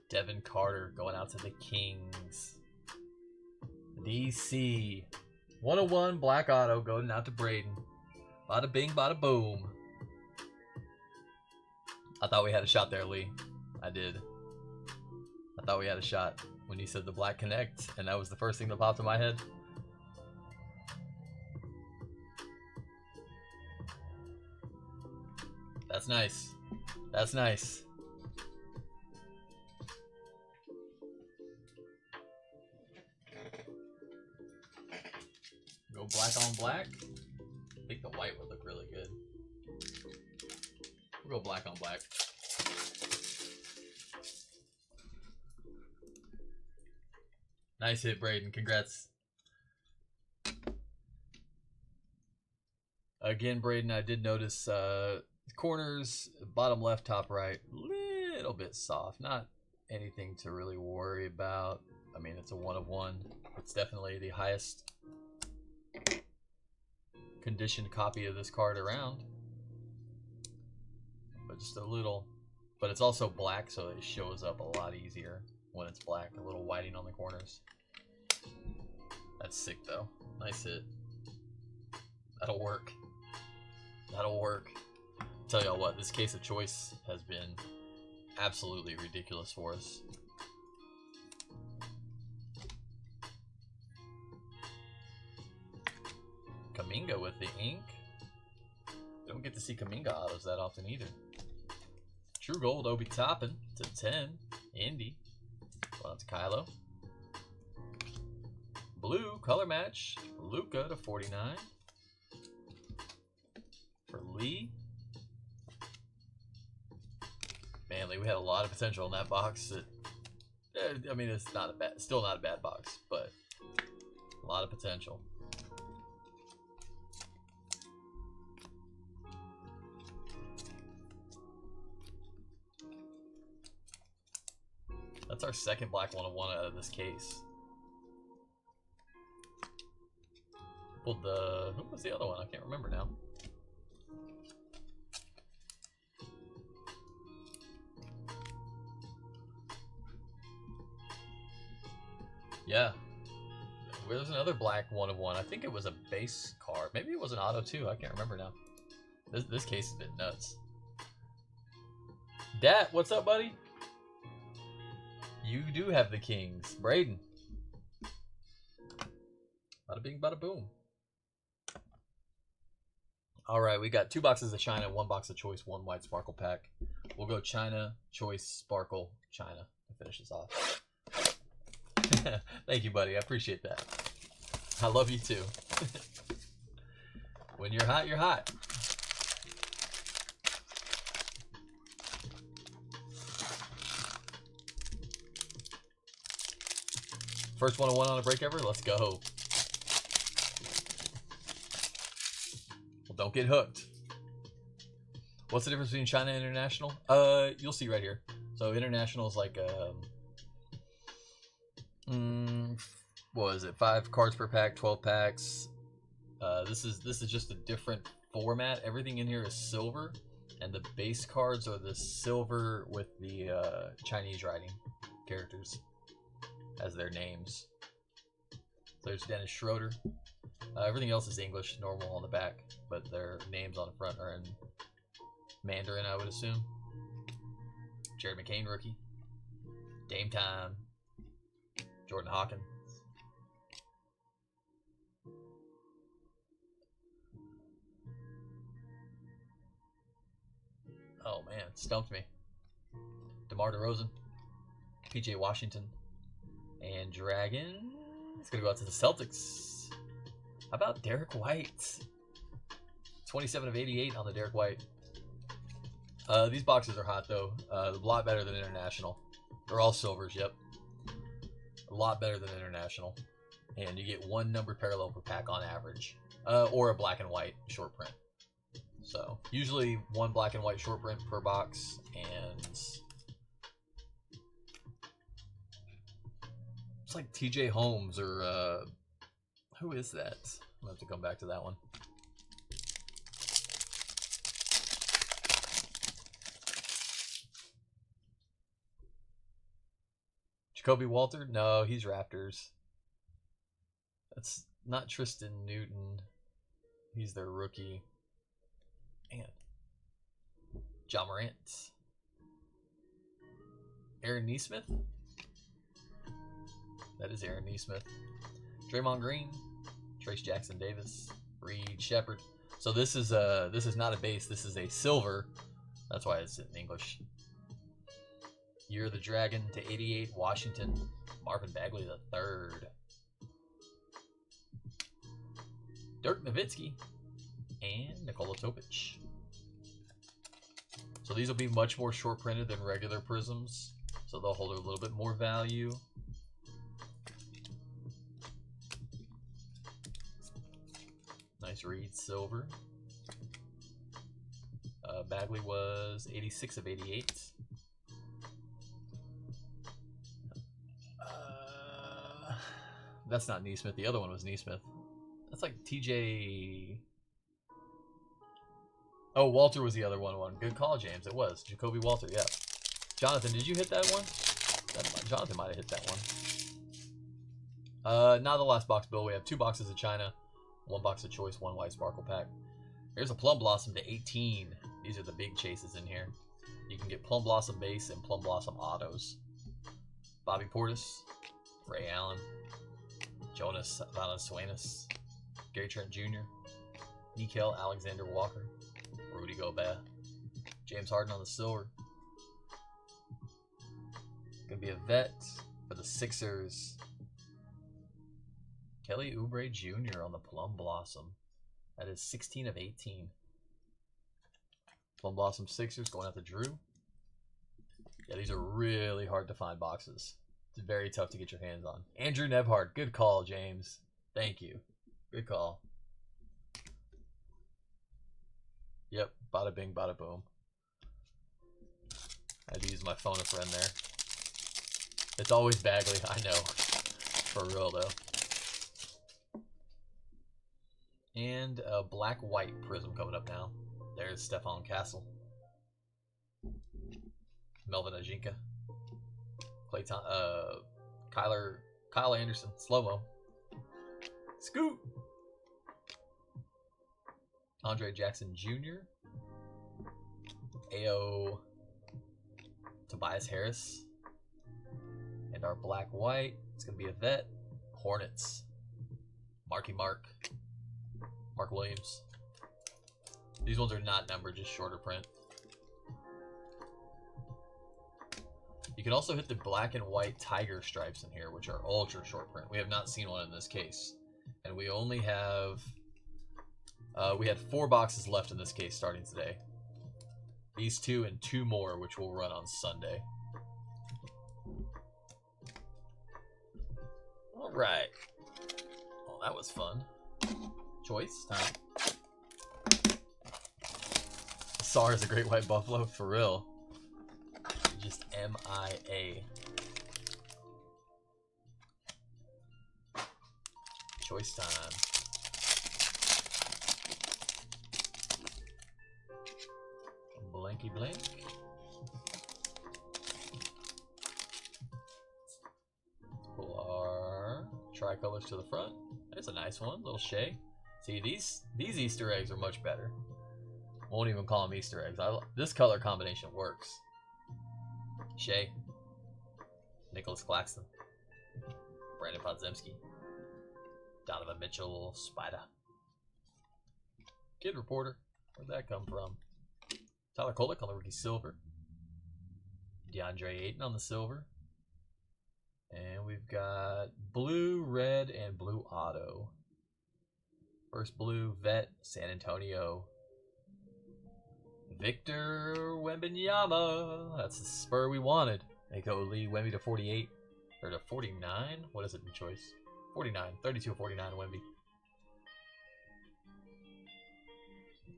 Devin Carter going out to the Kings. DC. 1 of 1 black auto going out to Braden. Bada bing, bada boom. I thought we had a shot there, Lee. I did. I thought we had a shot when you said the black connect, and that was the first thing that popped in my head. That's nice. That's nice. Go black on black. I think the white would look really good. We'll go black on black. Nice hit, Braden. Congrats. Again, Braden, I did notice corners, bottom left, top right, little bit soft. Not anything to really worry about. I mean, it's a 1 of 1. It's definitely the highest conditioned copy of this card around. But just a little. But it's also black, so it shows up a lot easier when it's black. A little whiting on the corners. That's sick, though. Nice hit. That'll work. That'll work. Tell y'all what, this case of choice has been absolutely ridiculous for us. Kaminga with the ink. Don't get to see Kaminga autos that often either. True Gold, Obi Toppin to 10. Indy. Going out to Kylo. Blue, color match. Luka to 49. For Lee. Man, Lee, we had a lot of potential in that box. I mean, it's not a bad, still not a bad box, but a lot of potential. That's our second black 1 of 1 out of this case. Pulled the, who was the other one? I can't remember now. Yeah. There's another black 1 of 1. I think it was a base card. Maybe it was an auto too. I can't remember now. This case has been nuts. Dat, what's up, buddy? You do have the Kings. Braden. Bada bing, bada boom. All right, we got 2 boxes of China, 1 box of Choice, 1 white sparkle pack. We'll go China, Choice, Sparkle, China to finish this off. Thank you, buddy. I appreciate that. I love you too. When you're hot, you're hot. First 1 of 1 on a break ever? Let's go. Well, don't get hooked. What's the difference between China and international? You'll see right here. So international is like what is it? 5 cards per pack, 12 packs. This is just a different format. Everything in here is silver, and the base cards are the silver with the Chinese writing characters as their names. So there's Dennis Schroeder. Everything else is English, normal on the back, but their names on the front are in Mandarin, I would assume. Jared McCain, rookie. Dame Time. Jordan Hawkins. Oh man, stumped me. DeMar DeRozan. PJ Washington. And Dragon. It's going to go out to the Celtics. How about Derek White? 27 of 88 on the Derek White. These boxes are hot, though. A lot better than international. They're all silvers, yep. A lot better than international. And you get 1 numbered parallel per pack on average. Or a black and white short print. So, usually 1 black and white short print per box. And it's like TJ Holmes or who is that? I'm going to have to come back to that one. Jacoby Walter? No, he's Raptors. That's not Tristan Newton. He's their rookie. Man. John Morant. Aaron Nesmith? That is Aaron Nesmith. Draymond Green. Trace Jackson Davis. Reed Shepard. So this is not a base. This is a silver. That's why it's in English. Year of the Dragon to 88, Washington. Marvin Bagley the third. Dirk Nowitzki, and Nikola Topic. So these will be much more short printed than regular Prisms, so they'll hold a little bit more value. Nice Reed silver. Bagley was 86 of 88. That's not Neesmith. The other one was Neesmith. That's like TJ. Oh, Walter was the other one. Good call, James. It was Jacoby Walter. Yeah. Jonathan, did you hit that one? Jonathan might have hit that one. Not the last box, Bill. We have 2 boxes of China, 1 box of Choice, 1 White Sparkle pack. Here's a Plum Blossom to 18. These are the big chases in here. You can get Plum Blossom base and Plum Blossom autos. Bobby Portis, Ray Allen, Jonas Valanciunas, Gary Trent Jr., Nickeil Alexander Walker, Rudy Gobert, James Harden on the silver. Gonna be a vet for the Sixers. Kelly Oubre Jr. on the Plum Blossom. That is 16 of 18. Plum Blossom Sixers going out to Drew. Yeah, these are really hard to find boxes. It's very tough to get your hands on. Andrew Nebhart, good call, James. Thank you. Good call. Yep, bada bing, bada boom. I had to use my phone a friend there. It's always Bagley, I know. For real, though. And a black-white Prism coming up now. There's Stefan Castle. Melvin Ajinka. Kyle Anderson. Slow-mo. Scoot! Andre Jackson Jr. AO Tobias Harris. And our black-white, it's going to be a vet. Hornets. Mark Williams. These ones are not numbered, just shorter print. You can also hit the black and white tiger stripes in here, which are ultra short print. We have not seen one in this case. And we only have... we had 4 boxes left in this case starting today. These 2 and 2 more, which will run on Sunday. Alright. Well, that was fun. Choice time. SAR is a great white buffalo, for real. Just MIA. Choice time. Blanky blank. Pull our tricolors to the front. There's a nice one, little Shea. See, these Easter eggs are much better. Won't even call them Easter eggs. This color combination works. Shea, Nicholas Claxton, Brandon Podziemski, Donovan Mitchell, Spider, Kid Reporter. Where'd that come from? Tyler Kolek on the rookie silver. DeAndre Ayton on the silver. And we've got blue, red, and blue auto. First blue, vet, San Antonio. Victor Wembanyama. That's the Spur we wanted. They go Lee Wemby to 48. Or to 49? What is it in choice? 49. 32 of 49 Wemby.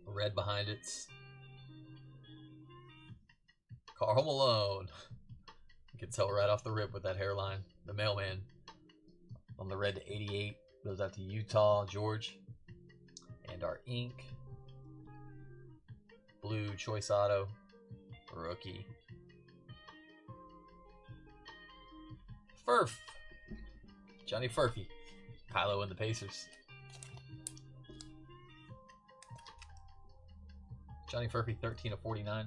Red behind it. Karl Malone. You can tell right off the rip with that hairline. The mailman. On the red to 88. Goes out to Utah, George. And our ink. Blue choice auto. Rookie. Furf. Johnny Furphy. Kylo and the Pacers. Johnny Furphy, 13 of 49.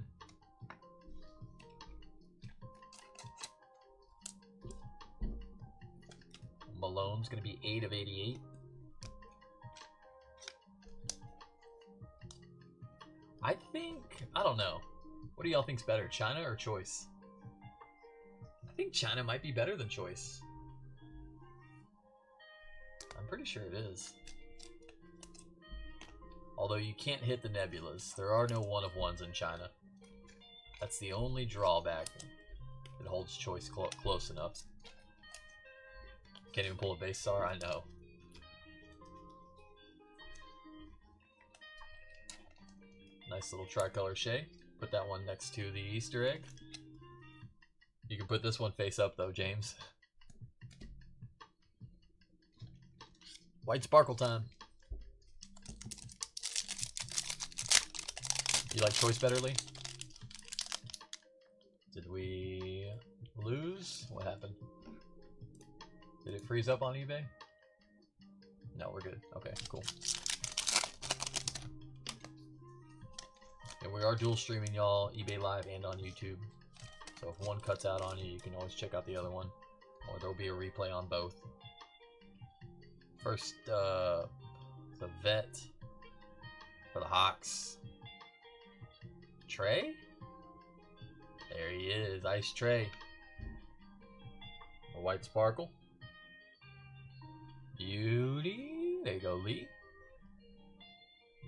Malone's going to be 8 of 88. I don't know. What do y'all think's better, China or Choice? I think China might be better than Choice. I'm pretty sure it is. Although you can't hit the Nebulas. There are no 1-of-1s in China. That's the only drawback. It holds choice close enough. Can't even pull a base star? I know. Nice little tricolor Shea. Put that one next to the Easter egg. You can put this one face up though, James. White sparkle time. You like choice better, Lee? Did we lose? What happened? Did it freeze up on eBay? No, we're good. Okay, cool. And we are dual streaming, y'all, eBay Live and on YouTube. So if one cuts out on you, you can always check out the other one. Or there'll be a replay on both. First, the vet for the Hawks. Trey? There he is, Ice Trey. A white sparkle. Beauty. There you go, Lee.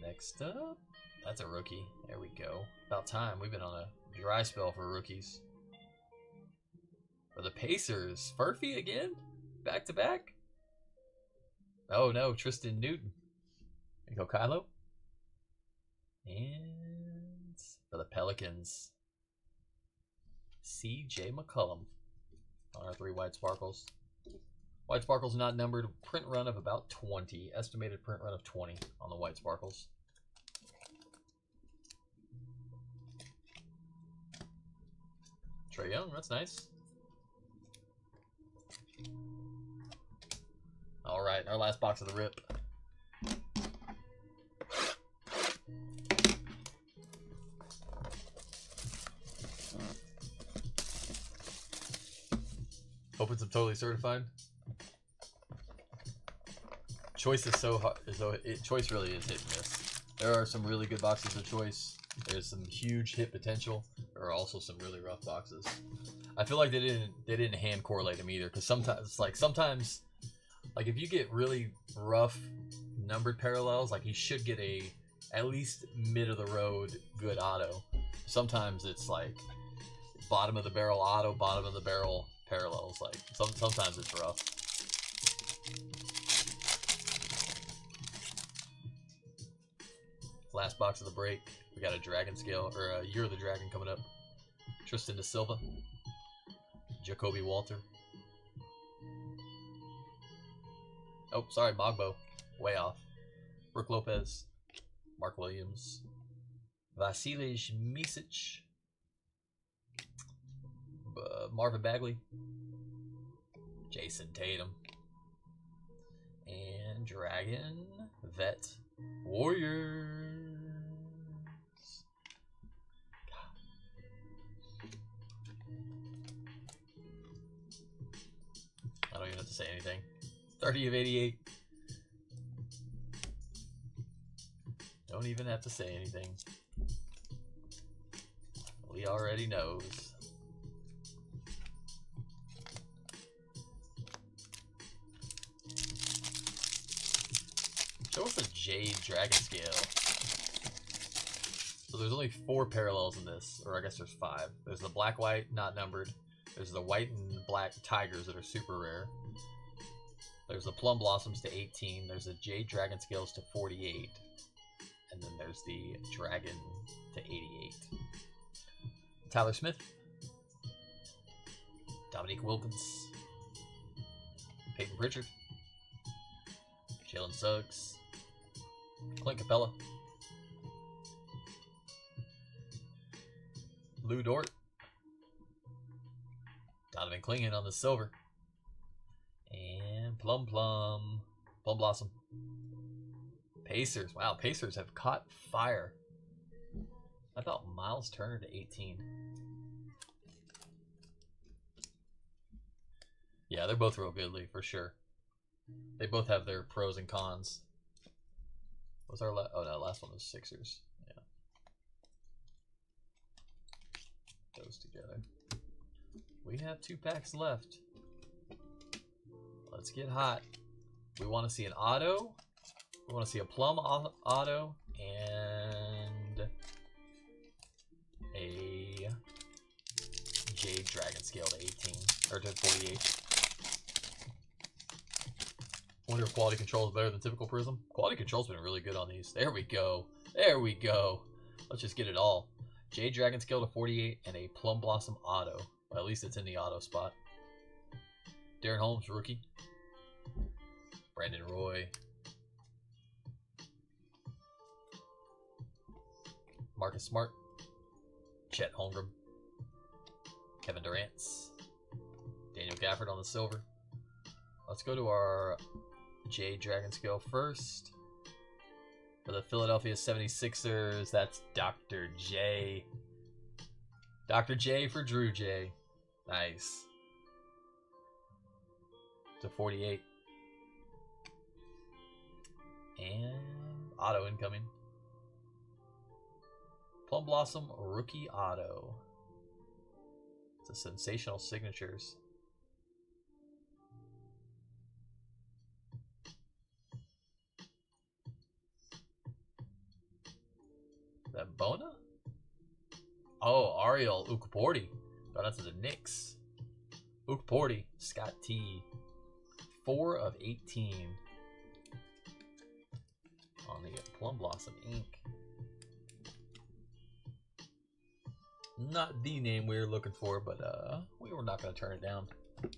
Next up, that's a rookie. There we go. About time. We've been on a dry spell for rookies. For the Pacers, Furphy again? Back to back? Oh no, Tristan Newton. There you go, Kylo. And for the Pelicans, CJ McCollum on our 3 white sparkles. White sparkles not numbered. Print run of about 20. Estimated print run of 20 on the white sparkles. Trae Young, that's nice. Alright, our last box of the rip. Hoping some totally certified. Choice is so hard. Choice really is hit and miss. There are some really good boxes of choice. There's some huge hit potential. There are also some really rough boxes. I feel like they didn't hand correlate them either, because sometimes like if you get really rough numbered parallels, like you should get a at least mid of the road good auto. Sometimes it's like bottom of the barrel auto, bottom of the barrel parallels. Like sometimes it's rough. Last box of the break. We got a Dragon Scale, or a Year of the Dragon coming up. Tristan Da Silva. Jacoby Walter. Oh, sorry, Mogbo. Way off. Brook Lopez. Mark Williams. Vasilij Micic. Marvin Bagley. Jason Tatum. And Dragon Vet Warriors. I don't even have to say anything. 30 of 88. Don't even have to say anything. Lee already knows. Show us the Jade Dragon Scale. So there's only 4 parallels in this, or I guess there's 5. There's the black-white, not numbered. There's the white and black tigers that are super rare. There's the plum blossoms to 18. There's the Jade Dragon Scales to 48. And then there's the dragon to 88. Tyler Smith. Dominique Wilkins. Peyton Pritchard. Jalen Suggs. Clint Capella. Lou Dort. Donovan Clingan on the silver. And Plum Blossom. Pacers. Wow, Pacers have caught fire. I thought Miles Turner to 18. Yeah, they're both real good, Lee, for sure. They both have their pros and cons. What was our oh no, last one was Sixers. Yeah. Those together. We have 2 packs left. Let's get hot. We want to see an auto. We want to see a plum auto And a Jade Dragon Scale to 18, or to 48. Wonder if quality control is better than typical Prism. Quality control's been really good on these. There we go. There we go. Let's just get it all. Jade Dragon Scale to 48 and a Plum Blossom Auto. Well, at least it's in the auto spot. Darren Holmes, rookie. Brandon Roy. Marcus Smart. Chet Holmgren. Kevin Durant. Daniel Gafford on the silver. Let's go to our Jade Dragon Scale first. For the Philadelphia 76ers, that's Dr. J. Dr. J for Drew J. Nice. To 48. And auto incoming. Plum Blossom rookie auto. It's a sensational signatures. That Bona? Oh, Ariel Ukporti. Got out to the Knicks. Ukporti, Scott T. 4 of 18 on the Plum Blossom ink. Not the name we were looking for, but we were not going to turn it down.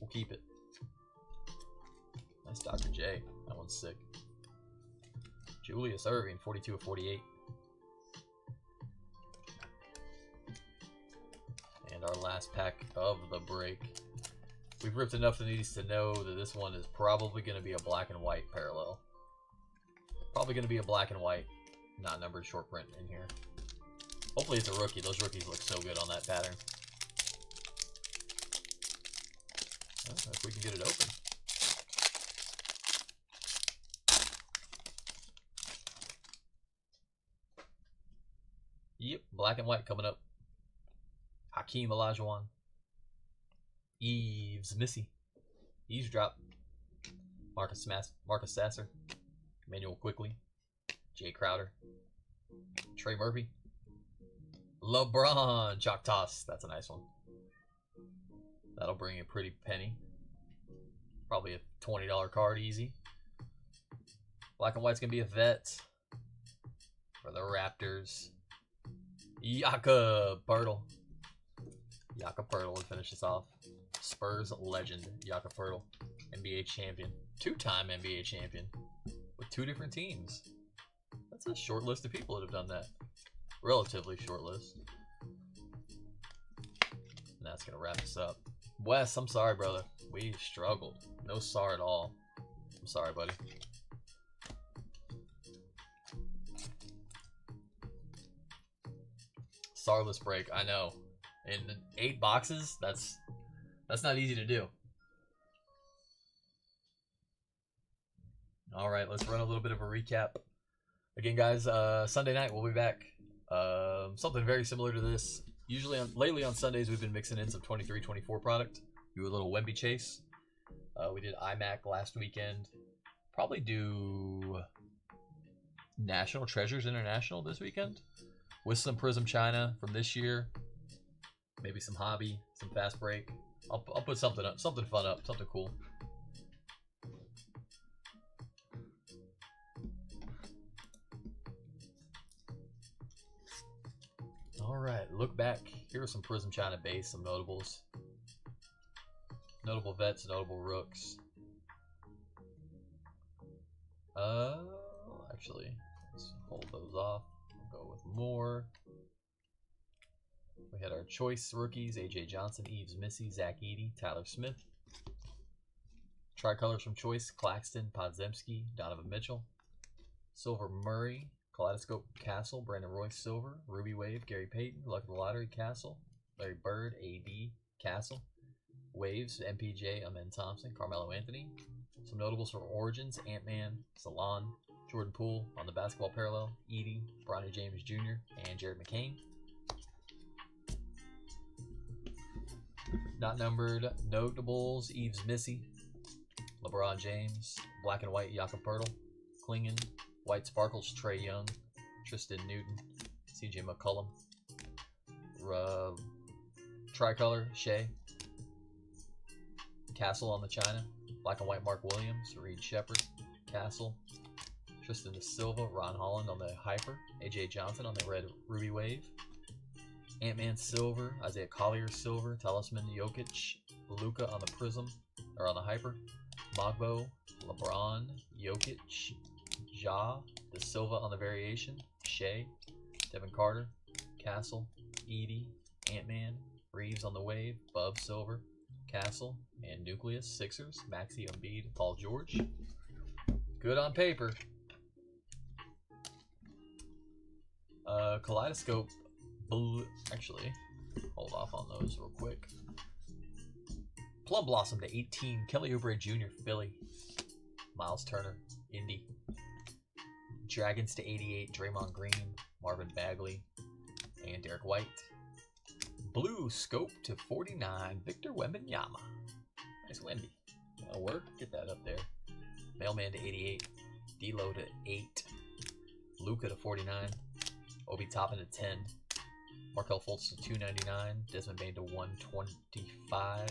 We'll keep it. Nice Dr. J. That one's sick. Julius Erving, 42 of 48. And our last pack of the break. We've ripped enough of these to know that this one is probably going to be a black and white parallel. Probably going to be a black and white, not numbered short print in here. Hopefully it's a rookie. Those rookies look so good on that pattern. Well, if we can get it open. Yep, black and white coming up. Hakeem Olajuwon. Eves Missy. Eavesdrop. Marcus Sasser. Emmanuel Quickly. Jay Crowder. Trey Murphy. LeBron Chalk Toss. That's a nice one. That'll bring a pretty penny. Probably a $20 card easy. Black and white's going to be a vet for the Raptors. Jakob Poeltl. Jakob Poeltl would finish this off. Spurs legend, Jakob Poeltl. NBA champion. Two-time NBA champion. With 2 different teams. That's a short list of people that have done that. Relatively short list. And that's going to wrap us up. Wes, I'm sorry, brother. We struggled. No sorry at all. I'm sorry, buddy. Starless break, I know. In 8 boxes, that's not easy to do. All right, let's run a little bit of a recap. Again, guys, Sunday night we'll be back. Something very similar to this. Usually, lately on Sundays, we've been mixing in some 23-24 product. Do a little Wemby chase. We did iMac last weekend. Probably do National Treasures International this weekend with some Prism China from this year. Maybe some hobby, some fast break. I'll put something up, something fun up, something cool. All right, look back. Here are some Prism China base, some notables. Notable vets, notable rooks. Actually, let's hold those off. We'll go with more. We had our choice rookies: AJ Johnson, Eves Missy, Zach Edey, Tyler Smith. Tricolors from choice: Claxton, Podziemski, Donovan Mitchell. Silver Murray, Kaleidoscope Castle, Brandon Royce Silver, Ruby Wave, Gary Payton, Luck of the Lottery Castle, Larry Bird, AD Castle, Waves, MPJ, Amen Thompson, Carmelo Anthony. Some notables from Origins: Ant-Man, Salon, Jordan Poole on the basketball parallel, Edey, Bronny James Jr., and Jared McCain. Not numbered notables: Eves Missy, LeBron James, black and white Jakob Poeltl, Klingen, white sparkles Trae Young, Tristan Newton, CJ McCollum, Tricolor, Shea, Castle on the China, black and white Mark Williams, Reed Shepard, Castle, Tristan Da Silva, Ron Holland on the Hyper, AJ Johnson on the red Ruby Wave, Ant-Man Silver, Isaiah Collier Silver, Talisman Jokic, Luka on the Prism, or on the Hyper, Mogbo, LeBron, Jokic, Ja, Da Silva on the Variation, Shea, Devin Carter, Castle, Edie, Ant-Man, Reeves on the Wave, Bub Silver, Castle, and Nucleus, Sixers, Maxi Embiid, Paul George. Good on paper. Kaleidoscope Blue. Actually, hold off on those real quick. Plum Blossom to 18, Kelly Oubre Jr., Philly. Miles Turner, Indy. Dragons to 88, Draymond Green, Marvin Bagley, and Derek White. Blue Scope to 49, Victor Wembanyama. Nice Wemby. That'll work. Get that up there. Mailman to 88, D-Lo to 8, Luka to 49, Obi Toppin to 10, Markelle Fultz to 299, Desmond Bane to 125,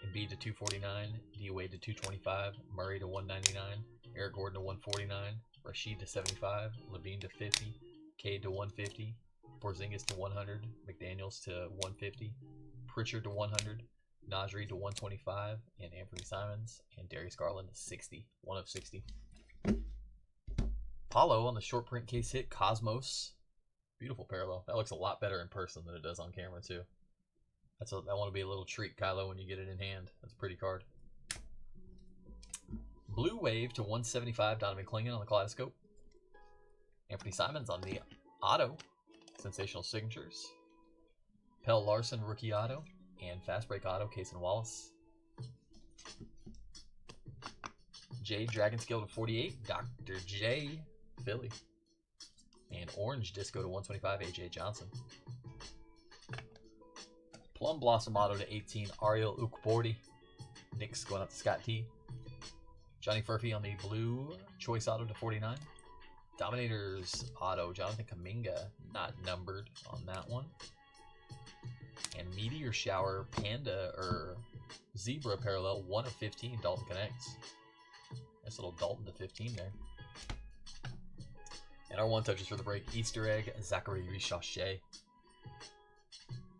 Embiid to 249, D-Wade to 225, Murray to 199, Eric Gordon to 149, Rashid to 75, Levine to 50, Cade to 150, Porzingis to 100, McDaniels to 150, Pritchard to 100, Najri to 125, and Anthony Simons and Darius Garland to 60, 1 of 60. Paulo on the short print case hit, Cosmos. Beautiful parallel. That looks a lot better in person than it does on camera too. That want to be a little treat, Kylo, when you get it in hand. That's a pretty card. Blue Wave to 175, Donovan Clingan on the Kaleidoscope. Anthony Simons on the Auto. Sensational Signatures. Pell Larson Rookie Auto. And Fast Break Auto, Case and Wallace. J Dragon Scale to 48, Dr. J, Philly. And Orange Disco to 125, AJ Johnson. Plum Blossom Auto to 18, Ariel Ukbordi. Knicks going up to Scott T. Johnny Furphy on the Blue Choice Auto to 49. Dominators Auto, Jonathan Kuminga, not numbered on that one. And Meteor Shower Panda or Zebra Parallel 1 of 15, Dalton Connects. Nice little Dalton to 15 there. And our one touches for the break, Easter Egg Zachary Richauche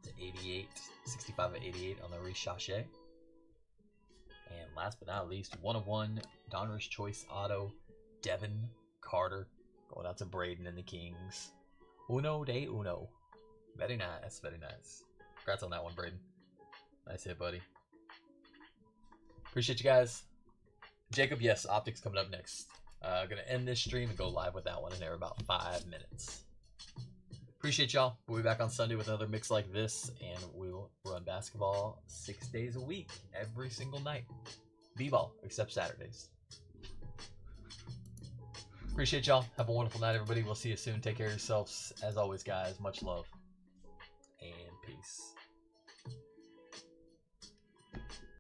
to 88, 65 of 88 on the Richauche. And last but not least, 1 of 1 Donruss Choice Auto Devin Carter going out to Braden and the Kings. Uno de uno. Very nice, very nice. Congrats on that one, Braden. Nice hit, buddy. Appreciate you guys. Jacob, yes, Optics coming up next. Gonna end this stream and go live with that one in there about 5 minutes. Appreciate y'all. We'll be back on Sunday with another mix like this, and we will run basketball 6 days a week, every single night. B-ball, except Saturdays. Appreciate y'all. Have a wonderful night, everybody. We'll see you soon. Take care of yourselves. As always, guys, much love and peace.